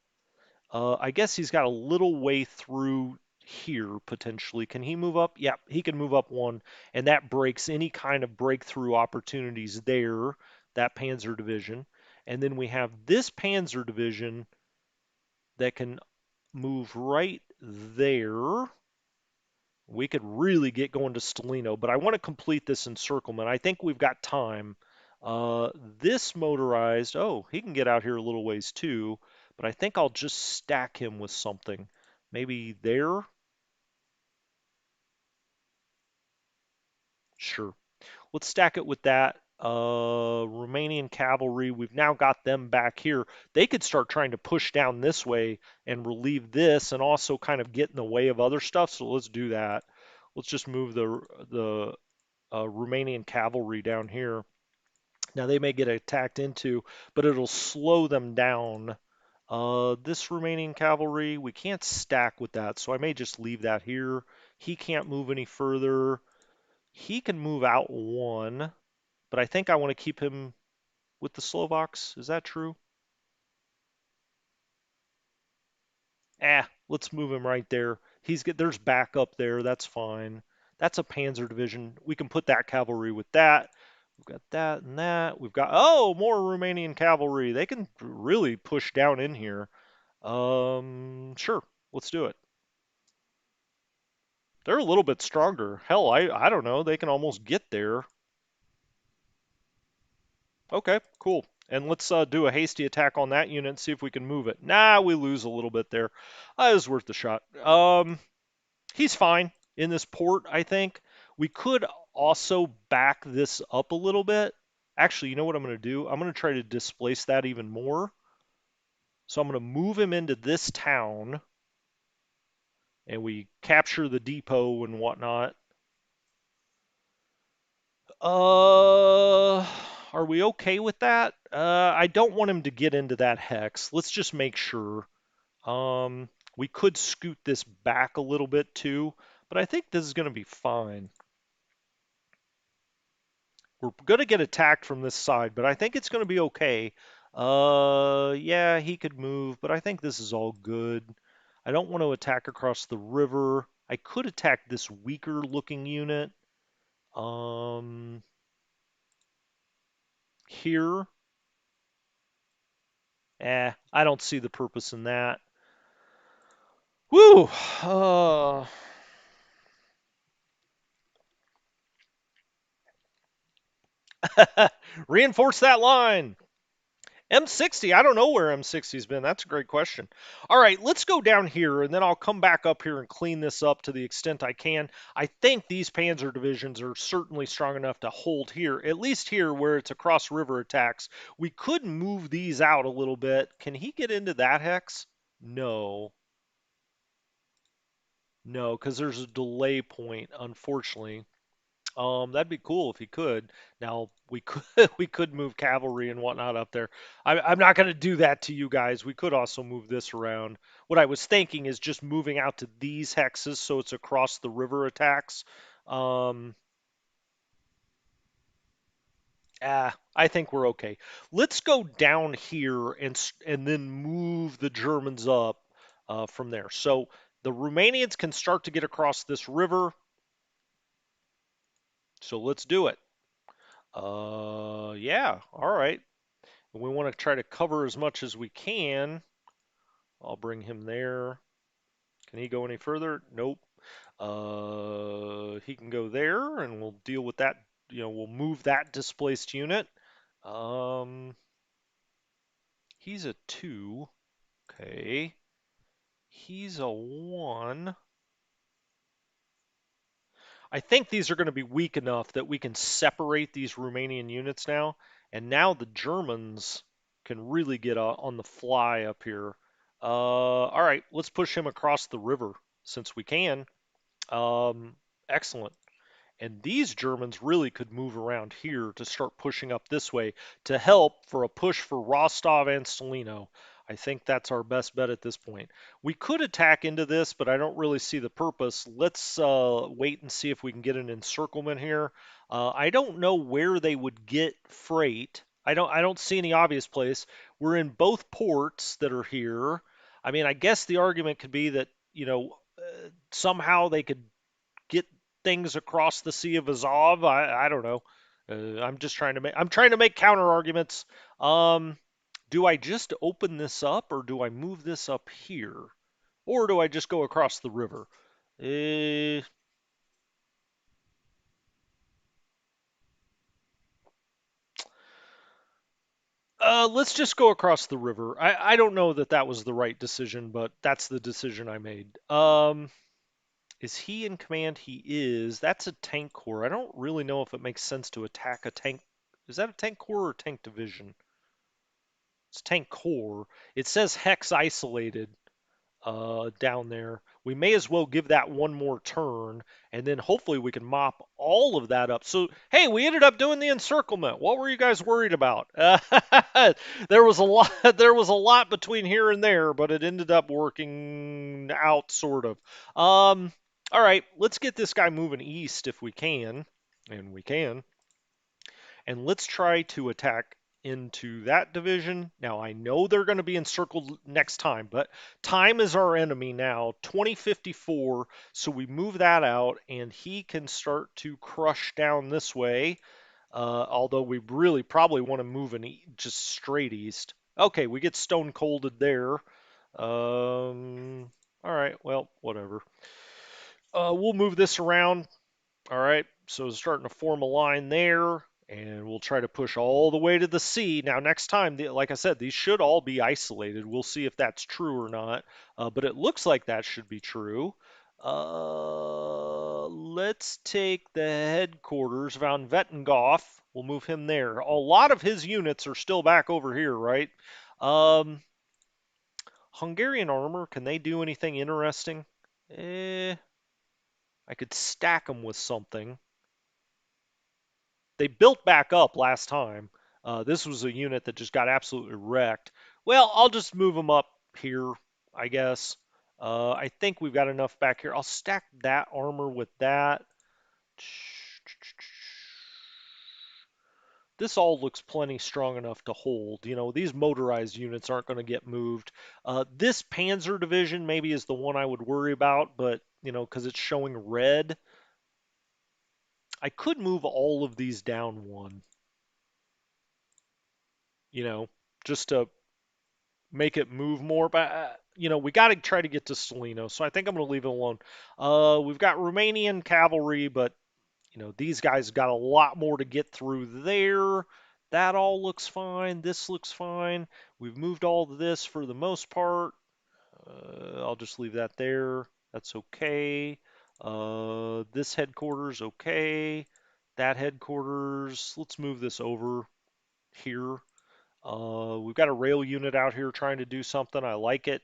I guess he's got a little way through here, potentially. Can he move up? Yeah, he can move up 1, and that breaks any kind of breakthrough opportunities there, that Panzer division. And then we have this Panzer division that can move right there. We could really get going to Stelino, but I want to complete this encirclement. I think we've got time. This motorized, oh, he can get out here a little ways too, but I think I'll just stack him with something. Maybe there? Sure. Let's stack it with that. Romanian cavalry, we've now got them back here. They could start trying to push down this way and relieve this and also kind of get in the way of other stuff, so let's do that. Let's just move the Romanian cavalry down here. Now they may get attacked into, but it'll slow them down. This Romanian cavalry, we can't stack with that, so I may just leave that here. He can't move any further. He can move out 1, but I think I want to keep him with the Slovaks. Is that true? Let's move him right there. There's backup there. That's fine. That's a Panzer division. We can put that cavalry with that. We've got that and that. We've got more Romanian cavalry. They can really push down in here. Sure. Let's do it. They're a little bit stronger. Hell, I don't know. They can almost get there. Okay, cool. And let's do a hasty attack on that unit and see if we can move it. Nah, we lose a little bit there. It was worth the shot. He's fine in this port, I think. We could also back this up a little bit. Actually, you know what I'm going to do? I'm going to try to displace that even more. So I'm going to move him into this town, and we capture the depot and whatnot. Are we okay with that? I don't want him to get into that hex. Let's just make sure. We could scoot this back a little bit too, but I think this is going to be fine. We're going to get attacked from this side, but I think it's going to be okay. Yeah, he could move, but I think this is all good. I don't want to attack across the river. I could attack this weaker looking unit. Here. I don't see the purpose in that. Woo! Reinforce that line. M60, I don't know where M60's been. That's a great question. All right, let's go down here, and then I'll come back up here and clean this up to the extent I can. I think these Panzer divisions are certainly strong enough to hold here, at least here where it's across river attacks. We could move these out a little bit. Can he get into that hex? No. No, because there's a delay point, unfortunately. That'd be cool if he could. Now we could we could move cavalry and whatnot up there. I'm not going to do that to you guys. We could also move this around. What I was thinking is just moving out to these hexes so it's across the river attacks. Um, I think we're okay. Let's go down here and then move the Germans up from there. So the Romanians can start to get across this river. So let's do it. Yeah, all right. We want to try to cover as much as we can. I'll bring him there. Can he go any further? Nope. He can go there, and we'll deal with that. We'll move that displaced unit. Um, he's a 2. Okay. He's a 1. I think these are going to be weak enough that we can separate these Romanian units now. And now the Germans can really get on the fly up here. All right, let's push him across the river since we can. Um, Excellent. And these Germans really could move around here to start pushing up this way to help for a push for Rostov and Salino. I think that's our best bet at this point. We could attack into this, but I don't really see the purpose. Let's wait and see if we can get an encirclement here. I don't know where they would get freight. I don't see any obvious place. We're in both ports that are here. I mean, I guess the argument could be that, somehow they could get things across the Sea of Azov. I don't know. I'm trying to make counter arguments. Um, do I just open this up or do I move this up here? Or do I just go across the river? Uh, let's just go across the river. I don't know that that was the right decision, but that's the decision I made. Is he in command? He is. That's a tank corps. I don't really know if it makes sense to attack a tank. Is that a tank corps or tank division? It's tank corps. It says hex isolated down there. We may as well give that one more turn, and then hopefully we can mop all of that up. So, hey, we ended up doing the encirclement. What were you guys worried about? There was a lot. There was a lot between here and there, but it ended up working out sort of. All right, let's get this guy moving east if we can, and we can. And let's try to attack into that division. Now, I know they're going to be encircled next time, but time is our enemy now, 2054, so we move that out, and he can start to crush down this way, although we really probably want to move just straight east. Okay, we get stone colded there. All right, well, whatever. We'll move this around. All right, so starting to form a line there, and we'll try to push all the way to the sea. Now, next time, like I said, these should all be isolated. We'll see if that's true or not, but it looks like that should be true. Let's take the headquarters, Von Vettengoff. We'll move him there. A lot of his units are still back over here, right? Um, Hungarian armor, can they do anything interesting? Eh, I could stack them with something. They built back up last time. This was a unit that just got absolutely wrecked. Well, I'll just move them up here, I guess. I think we've got enough back here. I'll stack that armor with that. This all looks plenty strong enough to hold. These motorized units aren't going to get moved. This Panzer division maybe is the one I would worry about, but, because it's showing red, I could move all of these down one, you know, just to make it move more. But we got to try to get to Salino, so I think I'm going to leave it alone. We've got Romanian cavalry, but these guys got a lot more to get through there. That all looks fine. This looks fine. We've moved all of this for the most part. I'll just leave that there. That's okay. This headquarters, okay. That headquarters, let's move this over here. We've got a rail unit out here trying to do something. I like it.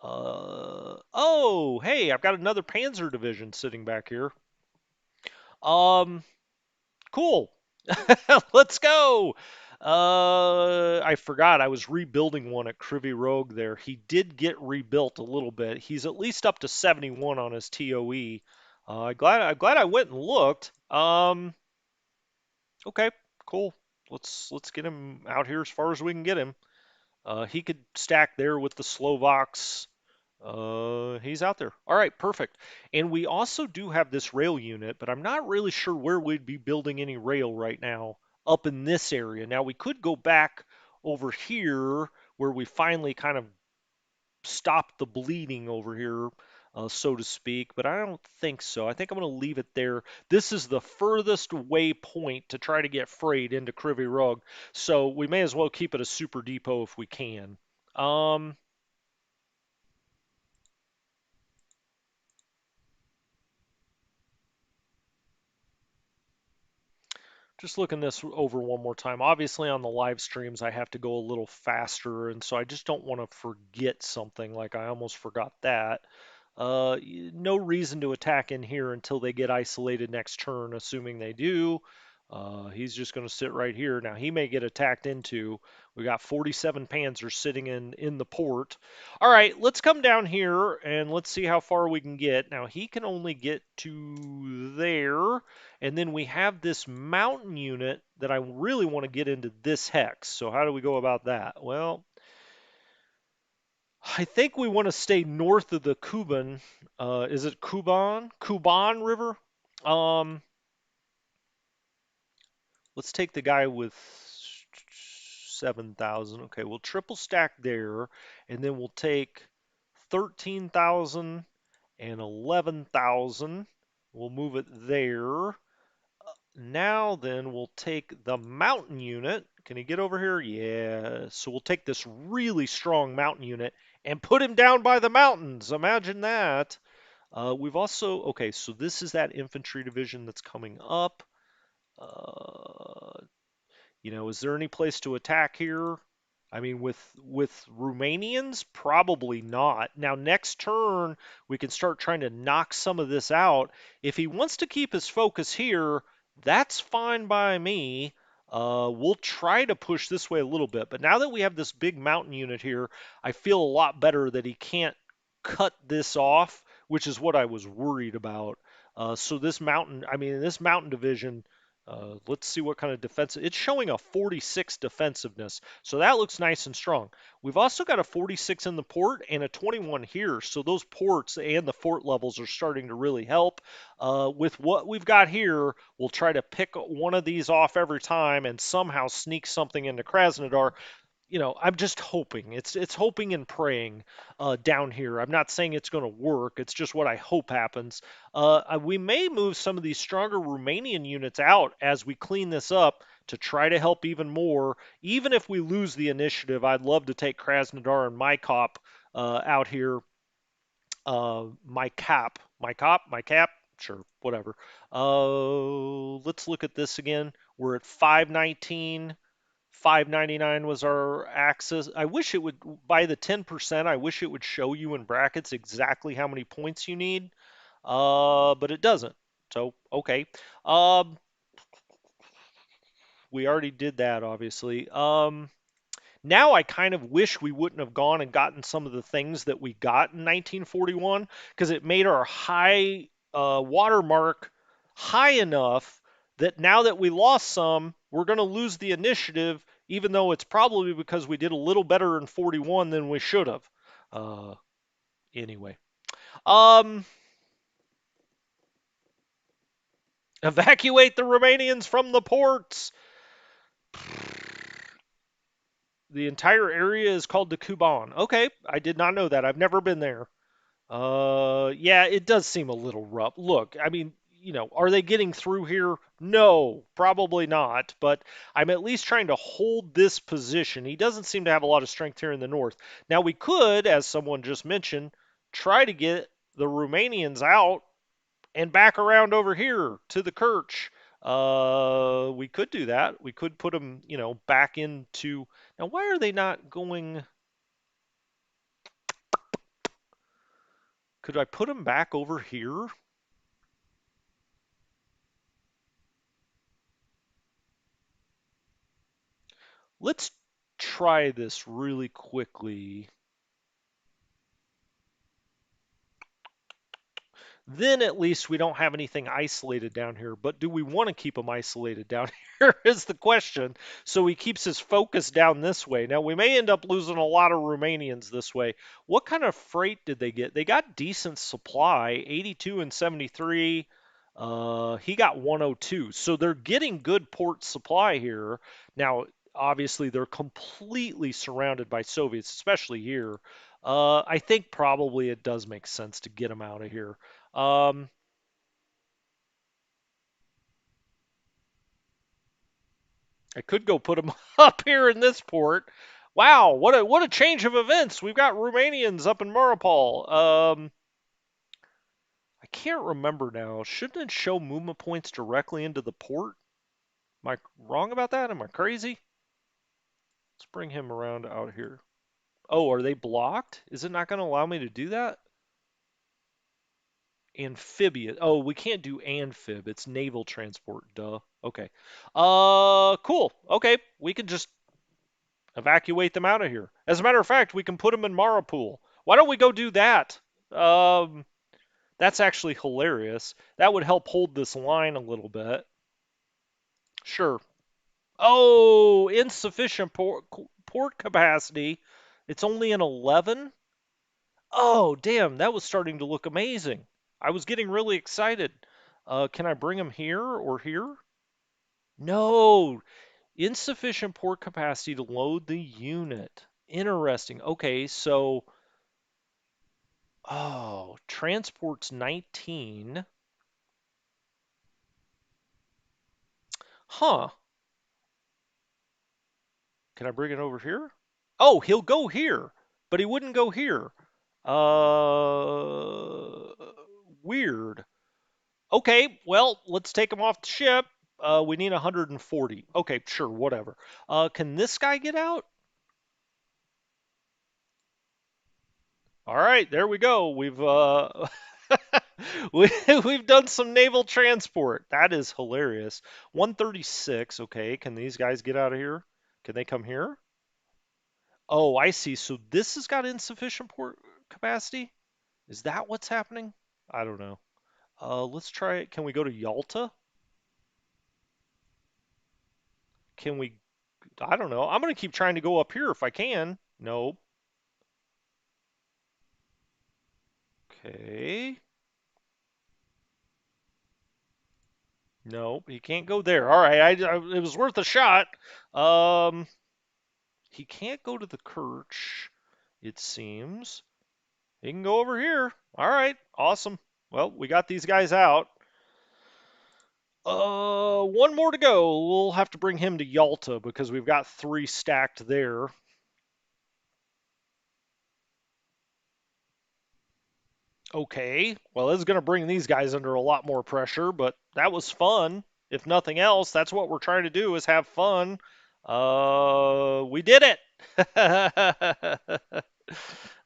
Oh, hey, I've got another Panzer division sitting back here. Um, cool. Let's go. I forgot I was rebuilding one at Krivy Rogue there. He did get rebuilt a little bit. He's at least up to 71 on his TOE. I'm glad I went and looked. Okay, cool. Let's get him out here as far as we can get him. He could stack there with the Slovaks. He's out there. All right, perfect. And we also do have this rail unit, but I'm not really sure where we'd be building any rail right now up in this area. Now, we could go back over here where we finally kind of stop the bleeding over here, so to speak, but I don't think so. I think I'm going to leave it there. This is the furthest way point to try to get freight into Krivi Rog, so we may as well keep it a super depot if we can. Um, just looking this over one more time. Obviously, on the live streams, I have to go a little faster, and so I just don't want to forget something like I almost forgot that. No reason to attack in here until they get isolated next turn, assuming they do. He's just going to sit right here. Now he may get attacked into. We got 47 Panzers sitting in the port. All right, let's come down here and let's see how far we can get. Now he can only get to there, and then we have this mountain unit that I really want to get into this hex. So how do we go about that? Well, I think we want to stay north of the Kuban. Is it Kuban? Kuban River? Um, let's take the guy with 7,000. Okay, we'll triple stack there, and then we'll take 13,000 and 11,000. We'll move it there. Now then, we'll take the mountain unit. Can he get over here? Yeah. So we'll take this really strong mountain unit and put him down by the mountains. Imagine that. We've also, okay, so this is that infantry division that's coming up. Uh, is there any place to attack here? I mean, with Romanians, probably not. Now, next turn, we can start trying to knock some of this out. If he wants to keep his focus here, that's fine by me. We'll try to push this way a little bit. But now that we have this big mountain unit here, I feel a lot better that he can't cut this off, which is what I was worried about. So this mountain division, let's see what kind of defense. It's showing a 46 defensiveness, so that looks nice and strong. We've also got a 46 in the port and a 21 here, so those ports and the fort levels are starting to really help. With what we've got here, we'll try to pick one of these off every time and somehow sneak something into Krasnodar. I'm just hoping. It's hoping and praying down here. I'm not saying it's going to work. It's just what I hope happens. We may move some of these stronger Romanian units out as we clean this up to try to help even more. Even if we lose the initiative, I'd love to take Krasnodar and Mykop out here. My cap. Sure, whatever. Let's look at this again. We're at 519. 599 was our axis. I wish it would, by the 10%, I wish it would show you in brackets exactly how many points you need, but it doesn't. So, okay. Um, we already did that, obviously. Now I kind of wish we wouldn't have gone and gotten some of the things that we got in 1941 because it made our high watermark high enough that now that we lost some, we're going to lose the initiative, even though it's probably because we did a little better in 41 than we should have. Uh, anyway, um, evacuate the Romanians from the ports. The entire area is called the Kuban. Okay, I did not know that. I've never been there. Yeah, it does seem a little rough. Look, I mean, are they getting through here? No, probably not. But I'm at least trying to hold this position. He doesn't seem to have a lot of strength here in the north. Now, we could, as someone just mentioned, try to get the Romanians out and back around over here to the Kerch. We could do that. We could put them, back into. Now, why are they not going? Could I put them back over here? Let's try this really quickly. Then at least we don't have anything isolated down here. But do we want to keep him isolated down here is the question. So he keeps his focus down this way. Now we may end up losing a lot of Romanians this way. What kind of freight did they get? They got decent supply, 82 and 73. He got 102. So they're getting good port supply here. Now, obviously, they're completely surrounded by Soviets, especially here. I think probably it does make sense to get them out of here. Um, I could go put them up here in this port. Wow, what a change of events. We've got Romanians up in Maripol. I can't remember now. Shouldn't it show movement points directly into the port? Am I wrong about that? Am I crazy? Let's bring him around out here. Oh, are they blocked? Is it not going to allow me to do that? Amphibious. Oh, we can't do amphib. It's naval transport. Duh. Okay. Cool. Okay, we can just evacuate them out of here. As a matter of fact, we can put them in Maripol. Why don't we go do that? Um, that's actually hilarious. That would help hold this line a little bit. Sure. Oh, insufficient port capacity. It's only an 11? Oh, damn, that was starting to look amazing. I was getting really excited. Can I bring him here or here? No, insufficient port capacity to load the unit. Interesting. Okay, so, oh, transport's 19. Huh. Can I bring it over here? Oh, he'll go here, but he wouldn't go here. Uh, weird. Okay, well, let's take him off the ship. We need 140. Okay, sure, whatever. Can this guy get out? All right, there we go. We've done some naval transport. That is hilarious. 136. Okay, can these guys get out of here? Can they come here? Oh, I see. So this has got insufficient port capacity? Is that what's happening? I don't know. Let's try it. Can we go to Yalta? Can we? I don't know. I'm gonna keep trying to go up here if I can. Nope. Okay. Nope. He can't go there. All right. It was worth a shot. Um, he can't go to the Kirch. It seems. He can go over here. All right. Awesome. Well, we got these guys out. One more to go. We'll have to bring him to Yalta because we've got 3 stacked there. Okay, well, this is going to bring these guys under a lot more pressure, but that was fun. If nothing else, that's what we're trying to do is have fun. We did it.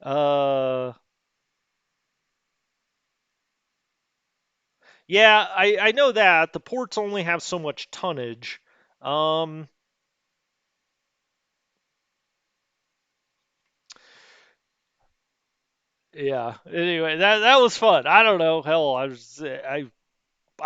uh, yeah, I know that the ports only have so much tonnage. Um, yeah. Anyway, that was fun. I don't know. Hell, I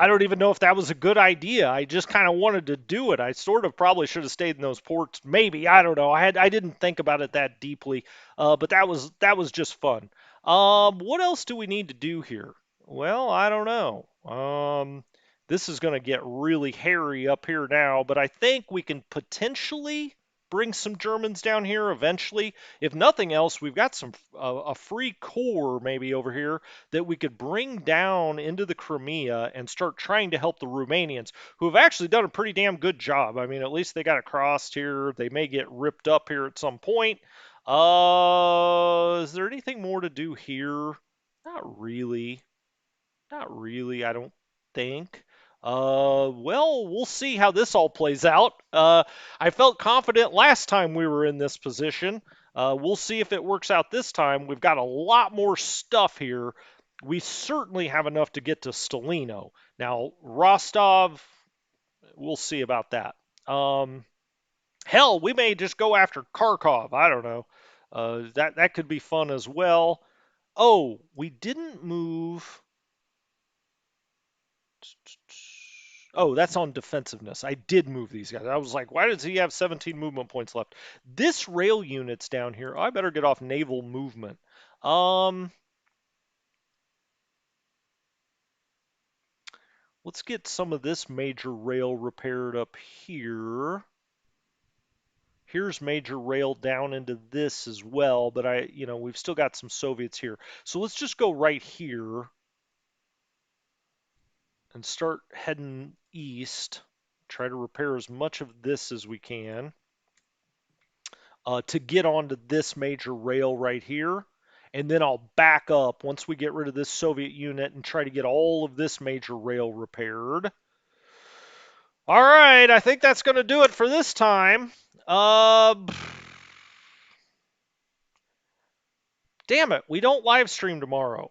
don't even know if that was a good idea. I just kind of wanted to do it. I sort of probably should have stayed in those ports. Maybe I don't know. I didn't think about it that deeply, but that was just fun. What else do we need to do here? Well, I don't know. This is going to get really hairy up here now, but I think we can potentially bring some Germans down here eventually. If nothing else, we've got some a free core maybe over here that we could bring down into the Crimea and start trying to help the Romanians, who have actually done a pretty damn good job. I mean, at least they got across here. They may get ripped up here at some point. Is there anything more to do here? Not really. Not really, I don't think. Well, we'll see how this all plays out. I felt confident last time we were in this position. We'll see if it works out this time. We've got a lot more stuff here. We certainly have enough to get to Stalino. Now, Rostov, we'll see about that. Um, Hell, we may just go after Kharkov. I don't know. That could be fun as well. Oh, we didn't move. Oh, that's on defensiveness. I did move these guys. I was like, why does he have 17 movement points left? This rail unit's down here. I better get off naval movement. Um, let's get some of this major rail repaired up here. Here's major rail down into this as well, but we've still got some Soviets here. So let's just go right here and start heading east. Try to repair as much of this as we can to get onto this major rail right here. And then I'll back up once we get rid of this Soviet unit and try to get all of this major rail repaired. All right, I think that's going to do it for this time. Damn it, we don't live stream tomorrow.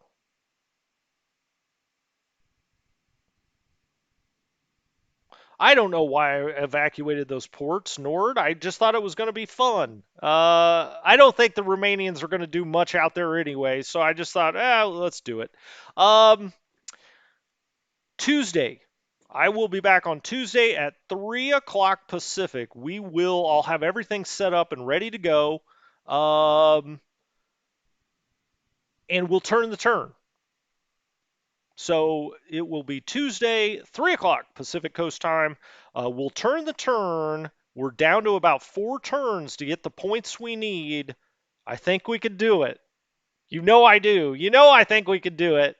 I don't know why I evacuated those ports, Nord. I just thought it was going to be fun. I don't think the Romanians are going to do much out there anyway, so I just thought, let's do it. Tuesday. I will be back on Tuesday at 3 o'clock Pacific. I'll have everything set up and ready to go. And we'll turn the turn. So it will be Tuesday, 3 o'clock Pacific Coast time. We'll turn the turn. We're down to about 4 turns to get the points we need. I think we could do it. You know I do. You know I think we could do it.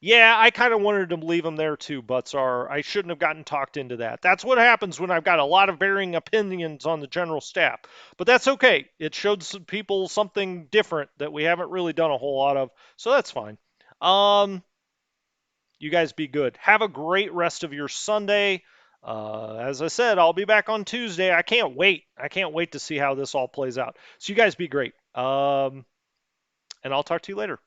Yeah, I kind of wanted to leave them there too, Butsar. I shouldn't have gotten talked into that. That's what happens when I've got a lot of varying opinions on the general staff. But that's okay. It showed some people something different that we haven't really done a whole lot of, so that's fine. You guys be good. Have a great rest of your Sunday. As I said, I'll be back on Tuesday. I can't wait. I can't wait to see how this all plays out. So you guys be great. And I'll talk to you later.